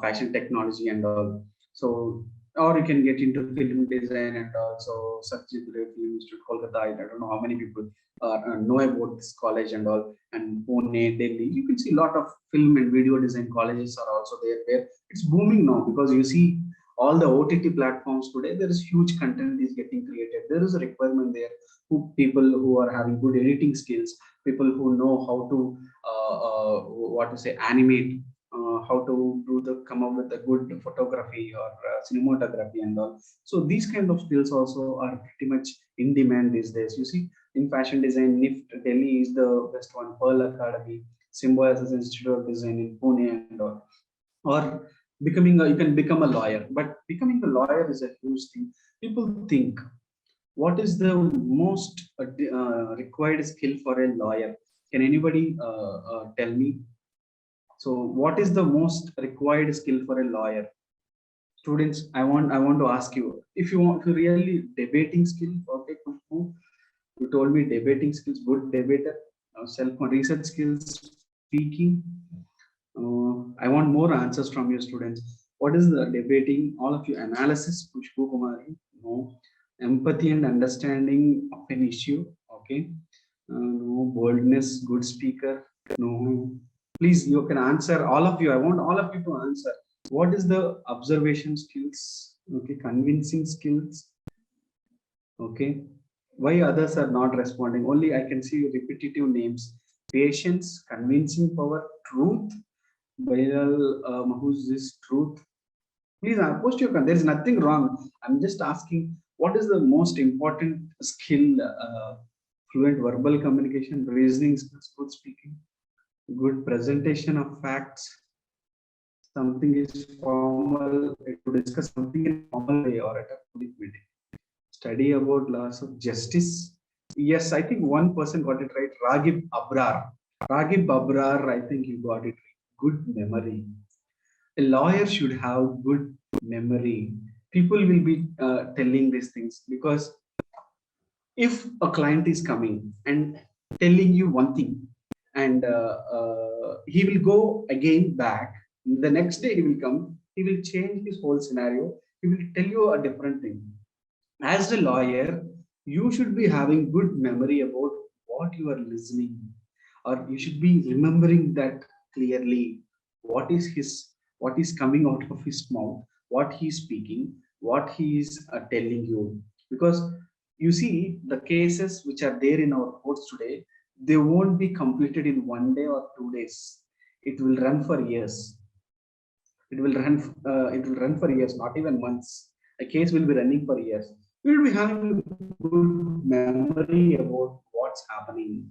Speaker 1: fashion technology and all. So or you can get into film design and also such Jibreel Film Institute, Kolkata. I don't know how many people know about this college and all. And Pune, Delhi, you can see a lot of film and video design colleges are also there, where it's booming now because you see all the OTT platforms today, there is huge content is getting created. There is a requirement there who people who are having good editing skills, people who know how to what to say, animate, how to do the come up with a good photography or cinematography and all. So these kind of skills also are pretty much in demand these days. You see, in fashion design, NIFT Delhi is the best one, Pearl Academy, Symbiosis Institute of Design in Pune and all. Or becoming you can become a lawyer, but becoming a lawyer is a huge thing. People think, what is the most required skill for a lawyer? Can anybody tell me? So what is the most required skill for a lawyer? Students, I want to ask you, if you want to really debating skill, okay, Kushbu, you told me debating skills, good debater, self research skills, speaking. I want more answers from your students. What is the debating? All of you, analysis, Kushbu Kumari, no. Empathy and understanding of an issue, okay. No. Boldness, good speaker, no. Please, you can answer, all of you. I want all of you to answer. What is the observation skills? Okay, convincing skills. Okay, why others are not responding? Only I can see repetitive names. Patience, convincing power, truth. Viral, who's this truth? Please post your. There is nothing wrong. I'm just asking. What is the most important skill? Fluent verbal communication, reasoning skills, good speaking, good presentation of facts. Something is formal, to discuss something in formal way or at a public meeting. Study about laws of justice. Yes, I think one person got it right. Ragib Abrar. Ragib Abrar, I think he got it right. Good memory. A lawyer should have good memory. People will be telling these things because if a client is coming and telling you one thing, and he will go again back, the next day he will come, he will change his whole scenario, he will tell you a different thing. As a lawyer, you should be having good memory about what you are listening, or you should be remembering that clearly. What is his, what is coming out of his mouth, what he is speaking, what he is telling you. Because you see, the cases which are there in our courts today, they won't be completed in 1 day or 2 days. It will run for years. It will run for years, not even months. A case will be running for years. We will be having good memory about what's happening.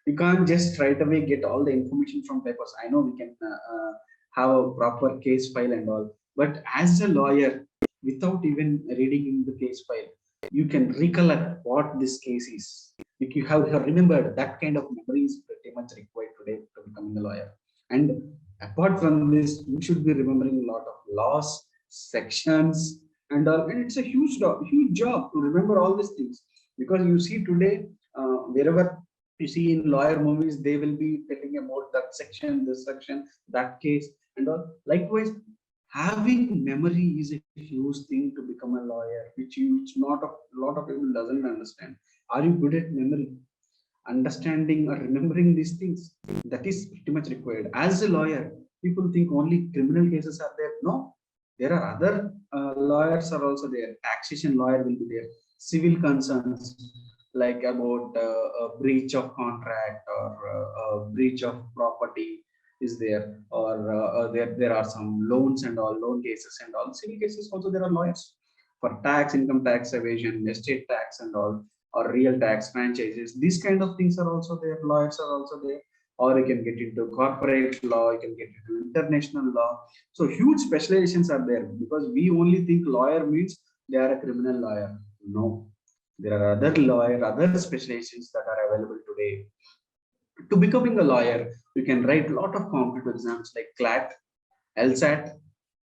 Speaker 1: You can't just right away get all the information from papers. I know we can have a proper case file and all, but as a lawyer, without even reading in the case file, you can recollect what this case is. If you have remembered, that kind of memory is pretty much required today to becoming a lawyer. And apart from this, you should be remembering a lot of laws, sections, and all. And it's a huge job to remember all these things. Because you see today, wherever you see in lawyer movies, they will be telling about that section, this section, that case, and all. Likewise, having memory is a huge thing to become a lawyer, which not a lot of people doesn't understand. Are you good at memory, understanding or remembering these things? That is pretty much required. As a lawyer, people think only criminal cases are there. No, there are other lawyers are also there. Taxation lawyer will be there. Civil concerns, like about a breach of contract, or breach of property is there, or there are some loans and all, loan cases and all. Civil cases also, there are lawyers for tax, income tax evasion, estate tax and all, or real tax, franchises. These kind of things are also there. Lawyers are also there. Or you can get into corporate law, you can get into international law. So huge specializations are there, because we only think lawyer means they are a criminal lawyer. No, there are other specializations that are available today. To becoming a lawyer, you can write a lot of competitive exams like CLAT, LSAT,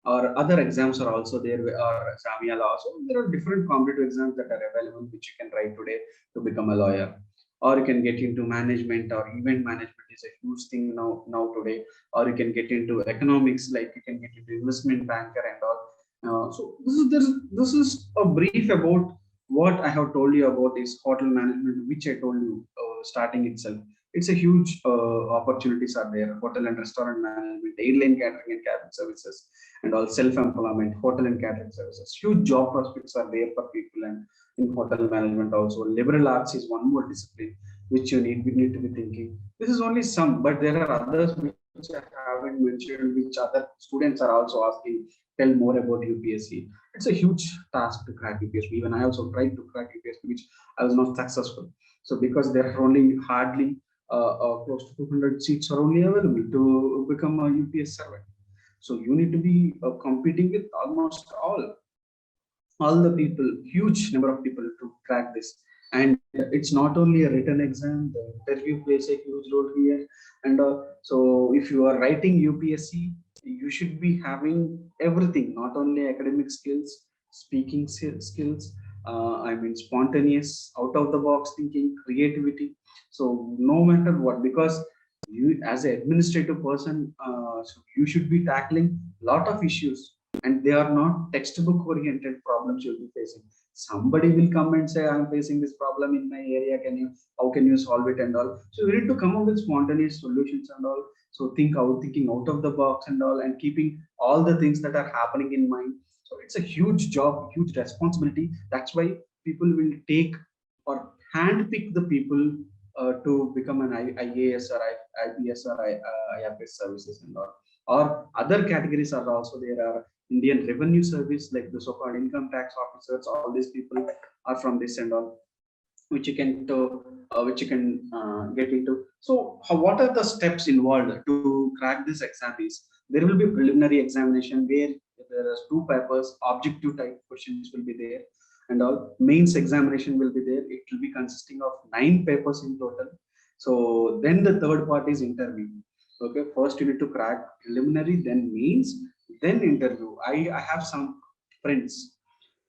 Speaker 1: or other exams are also there, or Samia law. So there are different competitive exams that are available which you can write today to become a lawyer. Or you can get into management, or event management is a huge thing now today. Or you can get into economics, like you can get into investment banker and all. So this is a brief about what I have told you about is hotel management, which I told you starting itself. It's a huge opportunities are there. Hotel and restaurant management, airline catering and cabin services, and all self-employment, hotel and catering services. Huge job prospects are there for people, and in hotel management also. Liberal arts is one more discipline which we need to be thinking. This is only some, but there are others which I haven't mentioned, which other students are also asking. Tell more about UPSC. It's a huge task to crack UPSC. Even I also tried to crack UPSC, which I was not successful. So because there are only hardly close to 200 seats are only available to become a UPS servant. So you need to be competing with almost all. all the people, huge number of people to crack this. And it's not only a written exam, the interview plays a huge role here. And so if you are writing UPSC, you should be having everything, not only academic skills, speaking skills, I mean spontaneous, out of the box thinking, creativity. So no matter what, because you as an administrative person, so you should be tackling lot of issues, and they are not textbook oriented problems you'll be facing. Somebody will come and say, I'm facing this problem in my area, can you, how can you solve it and all. So you need to come up with spontaneous solutions and all. So thinking out of the box and all, and keeping all the things that are happening in mind. So it's a huge job, huge responsibility. That's why people will take or handpick the people to become an IAS or IPS or IFS services and all. Or other categories are also there. Are Indian Revenue Service, like the so-called income tax officers. All these people are from this and all, which you can get into. So, what are the steps involved to crack this exam? Is there will be preliminary examination where there are two papers, objective type questions will be there, and all mains examination will be there. It will be consisting of 9 papers in total. So then the third part is interview. Okay, first you need to crack preliminary, then mains, then interview. I have some friends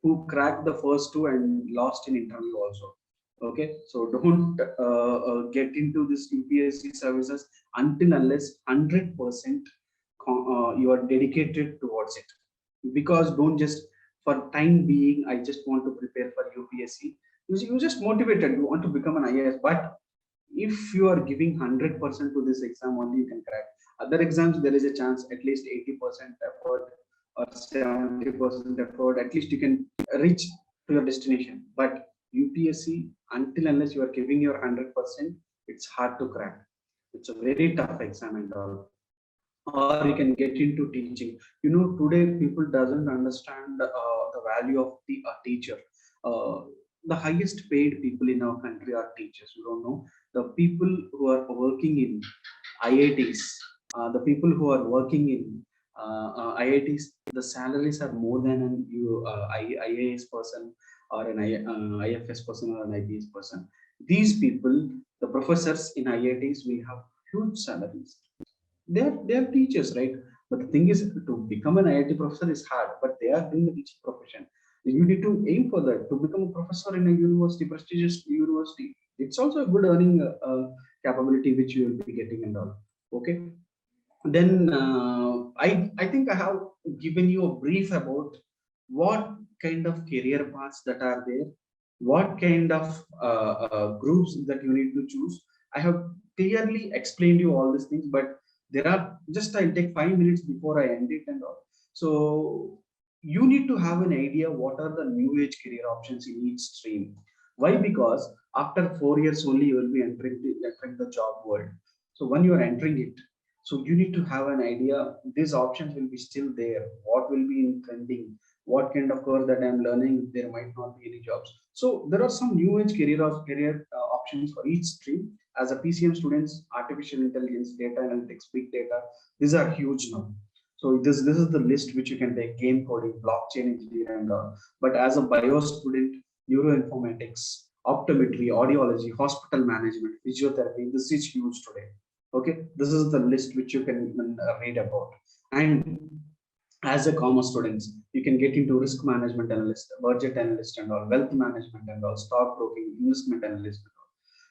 Speaker 1: who cracked the first two and lost in interview also. Okay, so don't get into this UPSC services until unless 100% you are dedicated towards it. Because don't just for time being, I just want to prepare for UPSC. You just motivated, you want to become an IAS, but if you are giving 100% to this exam, only you can crack. Other exams, there is a chance at least 80% effort or 70% effort, at least you can reach to your destination. But UPSC, until unless you are giving your 100%, it's hard to crack. It's a very tough exam and all. Or you can get into teaching. You know, today people doesn't understand the value of the teacher. Uh, the highest paid people in our country are teachers. You don't know the people who are working in IITs, the people who are working in IITs, the salaries are more than an IAS person or an IFS person or an IPS person. These people, the professors in IITs, we have huge salaries. They're teachers, right? But the thing is, to become an IIT professor is hard, but they are doing the teaching profession. You need to aim for that, to become a professor in a university, prestigious university. It's also a good earning capability which you will be getting and all. Okay, then I think I have given you a brief about what kind of career paths that are there, what kind of groups that you need to choose. I have clearly explained you all these things, but there are just, I'll take 5 minutes before I end it and all. So you need to have an idea what are the new age career options in each stream. Why? Because after 4 years only you will be entering the job world. So when you are entering it, so you need to have an idea. These options will be still there. What will be in trending? What kind of course that I'm learning? There might not be any jobs. So there are some new age career options for each stream. As a PCM students, artificial intelligence, data analytics, big data, these are huge now. So this is the list which you can take: game coding, blockchain engineer, and but as a bio student, neuroinformatics, optometry, audiology, hospital management, physiotherapy. This is huge today. Okay, this is the list which you can read about. And as a commerce students, you can get into risk management analyst, budget analyst, and all, wealth management, and all, stock broking, investment analyst.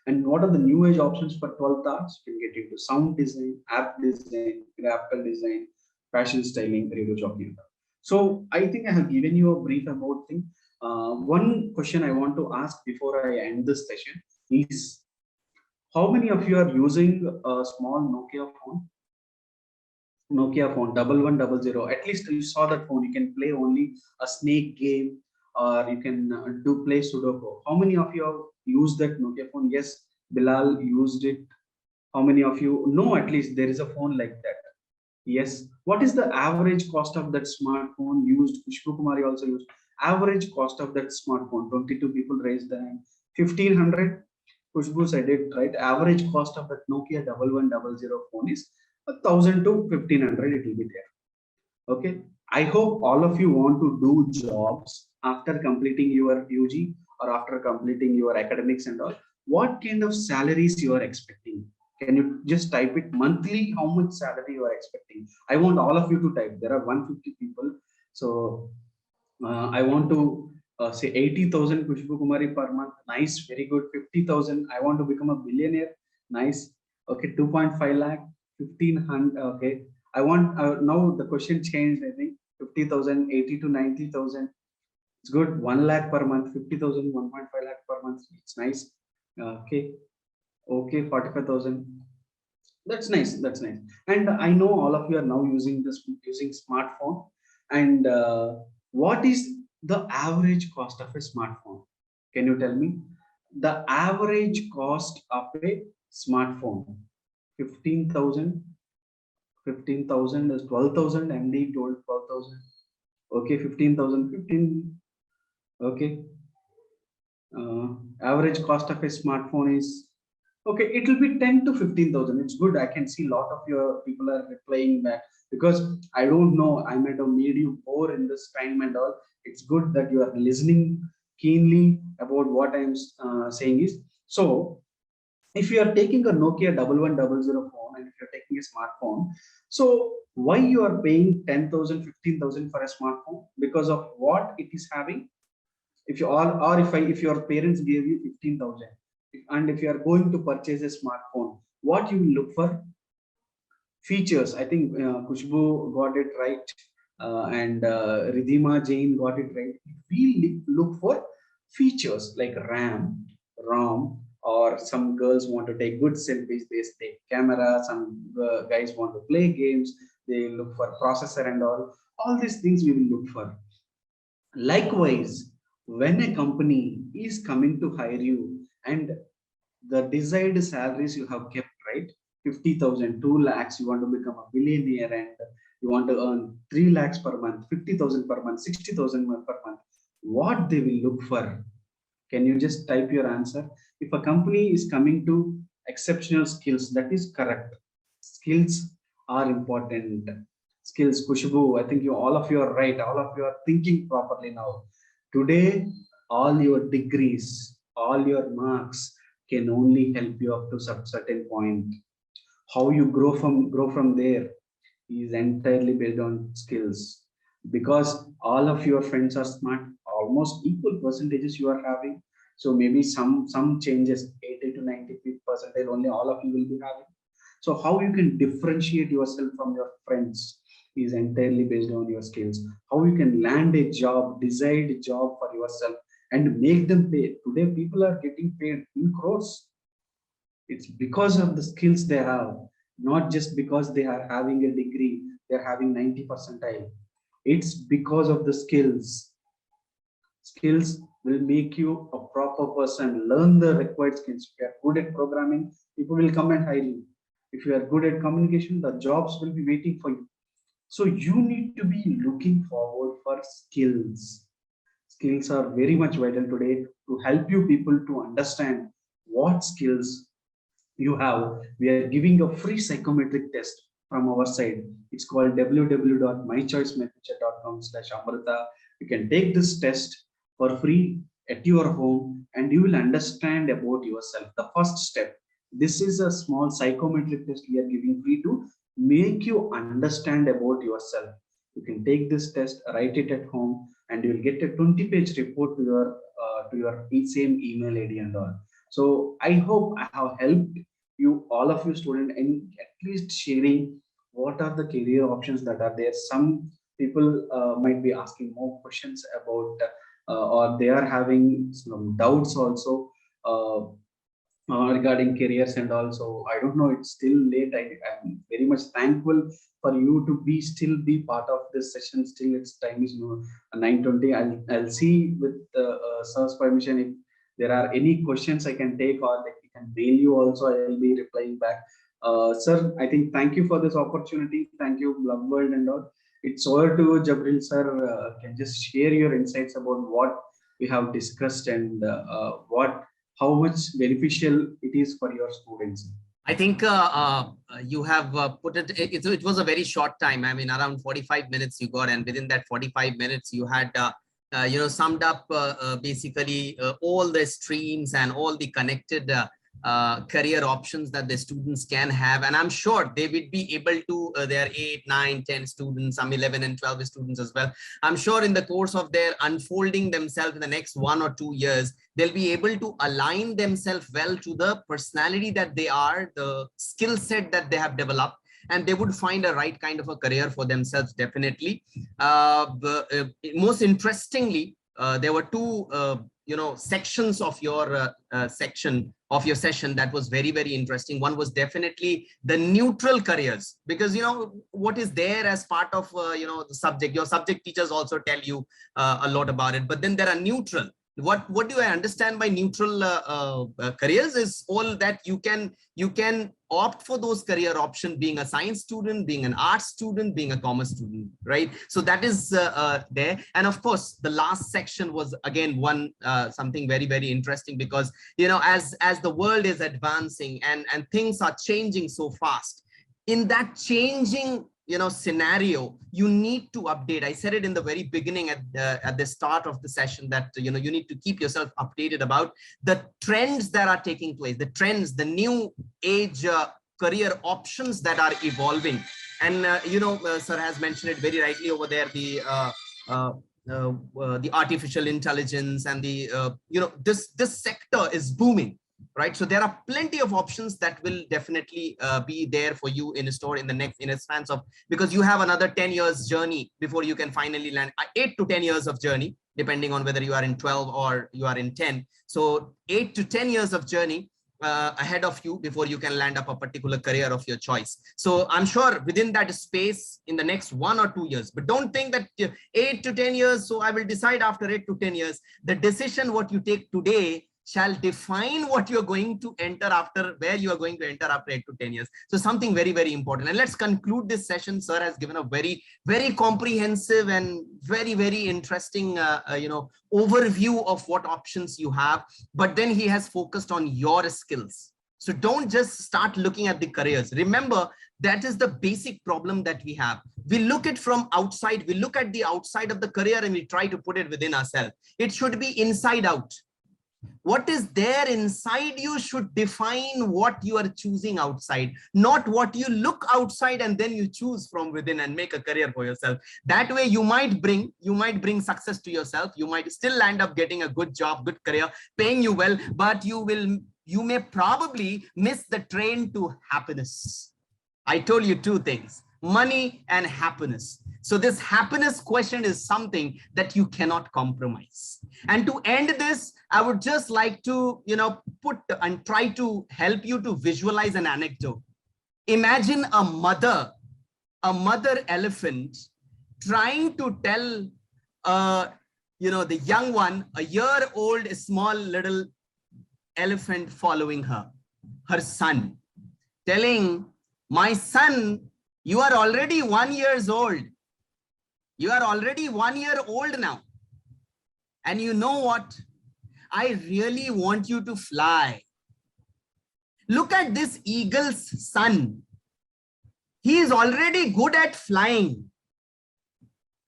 Speaker 1: And what are the new age options for 12th arts? You can get into sound design, app design, graphical design, fashion styling, radio jockey. So I think I have given you a brief about thing. One question I want to ask before I end this session is, how many of you are using a small Nokia phone? Nokia phone 1100. At least you saw that phone. You can play only a snake game, or you can do play Sudoku. How many of you have used that Nokia phone? Yes, Bilal used it. How many of you know at least there is a phone like that? Yes. What is the average cost of that smartphone used? Vishwa Kumari also used. Average cost of that smartphone. 22 people raised the hand. 1500. Kushbu said it right. Average cost of that Nokia 1100 phone is 1000 to 1500. It will be there. Okay. I hope all of you want to do jobs. after completing your UG or after completing your academics and all, what kind of salaries you are expecting? Can you just type it monthly? How much salary you are expecting? I want all of you to type. There are 150 people, so I want to say 80,000 Kushbu Kumari per month. Nice, very good. 50,000. I want to become a billionaire. Nice. Okay, 2.5 lakh, 1,500. Okay. I want now the question changed. I think 50,000, 80 to 90,000. It's good. 1 lakh per month, 50,000, 1.5 lakh per month. It's nice. Okay. Okay, 45,000. That's nice. That's nice. And I know all of you are now using using smartphone. And what is the average cost of a smartphone? Can you tell me? The average cost of a smartphone, 15,000. 15,000 is 12,000. MD told 12,000. Okay, 15,000. 15. Okay. Average cost of a smartphone is okay. It will be 10 to 15,000. It's good. I can see a lot of your people are replying back because I don't know. I might have made you bore in this time and all. It's good that you are listening keenly about what I'm saying is. So if you are taking a Nokia 1100 phone and if you're taking a smartphone, so why you are paying 10,000, 15,000 for a smartphone? Because of what it is having. If you are, or if your parents gave you 15,000, and if you are going to purchase a smartphone, what you will look for? Features. I think Kushbu got it right, and Ridhima Jain got it right. We look for features like RAM, ROM, or some girls want to take good selfies, they take camera. Some guys want to play games, they look for processor and all. All these things we will look for. Likewise, when a company is coming to hire you and the desired salaries you have kept, right? 50,000, 2 lakhs, you want to become a billionaire and you want to earn 3 lakhs per month, 50,000 per month, 60,000 per month. What they will look for? Can you just type your answer? If a company is coming to exceptional skills, that is correct. Skills are important. Skills, Kushbu, I think you all of you are right. All of you are thinking properly now. Today, all your degrees, all your marks can only help you up to some certain point. How you grow from there is entirely based on skills. Because all of your friends are smart, almost equal percentages you are having. So maybe some changes, 80 to 90% only all of you will be having. So how you can differentiate yourself from your friends is entirely based on your skills. How you can land a job, desired job for yourself and make them pay. Today people are getting paid in crores. It's because of the skills they have, not just because they are having a degree, they're having 90 percentile. It's because of the skills. Skills will make you a proper person. Learn the required skills. If you are good at programming, people will come and hire you. If you are good at communication, the jobs will be waiting for you. So you need to be looking forward for skills. Skills are very much vital today to help you people to understand what skills you have. We are giving a free psychometric test from our side. It's called www.mychoicemethodchat.com/Amrita. You can take this test for free at your home and you will understand about yourself. The first step. This is a small psychometric test we are giving free to make you understand about yourself. You can take this test, write it at home, and you will get a 20-page report to your same email ID and all. So I hope I have helped you, all of you students, in at least sharing what are the career options that are there. Some people might be asking more questions about, or they are having some doubts also. Regarding careers and also I don't know, it's still late. I'm very much thankful for you to be still be part of this session. Still its time is 9:20. I'll see with sir's permission if there are any questions I can take, or like you can mail you also, I will be replying back. Sir, I think thank you for this opportunity. Thank you, BlubWorld and all. It's over to Jibreel sir. Can just share your insights about what we have discussed and how much beneficial it is for your students.
Speaker 2: I think you have put it was a very short time. I mean, around 45 minutes you got, and within that 45 minutes, you had summed up basically all the streams and all the connected career options that the students can have. And I'm sure they would be able to, there are 8, 9, 10 students, some 11 and 12 students as well. I'm sure in the course of their unfolding themselves in the next 1 or 2 years, they'll be able to align themselves well to the personality that they are, the skill set that they have developed, and they would find a right kind of a career for themselves, definitely. Most interestingly, there were two sections of your session that was very, very interesting. One was definitely the neutral careers, because what is there as part of the subject. Your subject teachers also tell you a lot about it, but then there are neutral. What do I understand by neutral careers is all that you can opt for those career options, being a science student, being an arts student, being a commerce student, right? So that is there. And of course, the last section was again something very, very interesting, because as the world is advancing and things are changing so fast, in that changing scenario, you need to update. I said it in the very beginning at the start of the session that you need to keep yourself updated about the trends that are taking place, the trends, the new age career options that are evolving. And sir has mentioned it very rightly over there, the artificial intelligence and the this sector is booming. Right, so there are plenty of options that will definitely be there for you in store in a span of, because you have another 10 years journey before you can finally land, 8 to 10 years of journey, depending on whether you are in 12 or you are in 10. So 8 to 10 years of journey ahead of you before you can land up a particular career of your choice. So I'm sure within that space in the next 1 or 2 years, but don't think that 8 to 10 years, so I will decide after 8 to 10 years. The decision what you take today shall define what you're going to enter after, where you are going to enter after 8 to 10 years. So something very, very important. And let's conclude this session. Sir has given a very, very comprehensive and very, very interesting, overview of what options you have. But then he has focused on your skills. So don't just start looking at the careers. Remember, that is the basic problem that we have. We look at from outside. We look at the outside of the career and we try to put it within ourselves. It should be inside out. What is there inside you should define what you are choosing outside, not what you look outside and then you choose from within and make a career for yourself. That way you might bring success to yourself. You might still end up getting a good job, good career, paying you well, but you may probably miss the train to happiness. I told you two things: money and happiness. So this happiness question is something that you cannot compromise. And to end this, I would just like to, put and try to help you to visualize an anecdote. Imagine a mother elephant trying to tell, the young one, a year-old small little elephant following her son, telling, my son, you are already 1 year old. You are already 1 year old now. And you know what? I really want you to fly. Look at this eagle's son. He is already good at flying.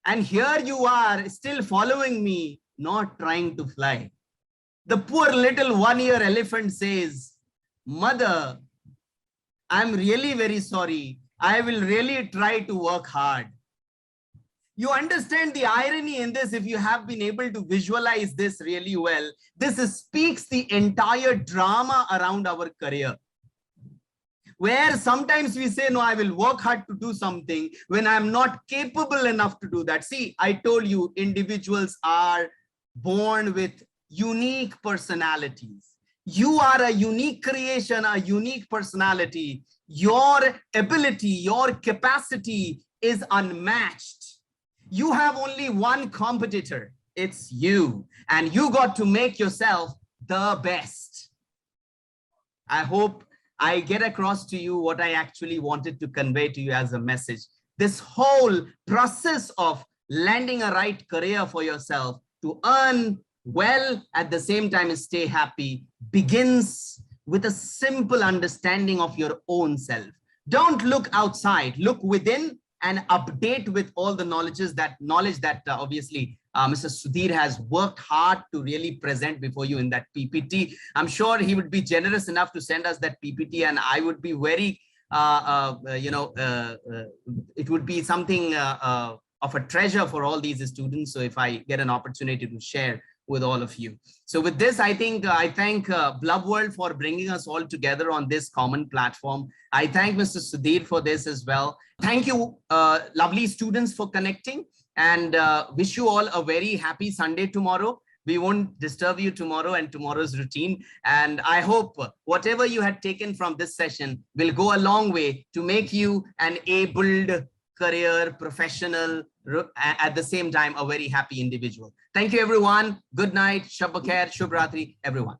Speaker 2: And here you are still following me, not trying to fly. The poor little 1 year elephant says, Mother, I'm really very sorry. I will really try to work hard. You understand the irony in this if you have been able to visualize this really well. This speaks the entire drama around our career, where sometimes we say, no, I will work hard to do something when I'm not capable enough to do that. See, I told you, individuals are born with unique personalities. You are a unique creation, a unique personality. Your ability, your capacity is unmatched. You have only one competitor. It's you. And you got to make yourself the best. I hope I get across to you what I actually wanted to convey to you as a message. This whole process of landing a right career for yourself to earn well, at the same time stay happy, begins with a simple understanding of your own self. Don't look outside, look within and update with all the knowledge that obviously Mr. Sudhir has worked hard to really present before you in that PPT. I'm sure he would be generous enough to send us that PPT, and I would be very, it would be something of a treasure for all these students. So if I get an opportunity to share with all of you. So with this, I think I thank BlubWorld for bringing us all together on this common platform. I thank Mr. Sudhir for this as well. Thank you, lovely students, for connecting, and wish you all a very happy Sunday tomorrow. We won't disturb you tomorrow and tomorrow's routine. And I hope whatever you had taken from this session will go a long way to make you an abled, career, professional, at the same time, a very happy individual. Thank you, everyone. Good night. Shab Bakhair, Shubh Ratri, everyone.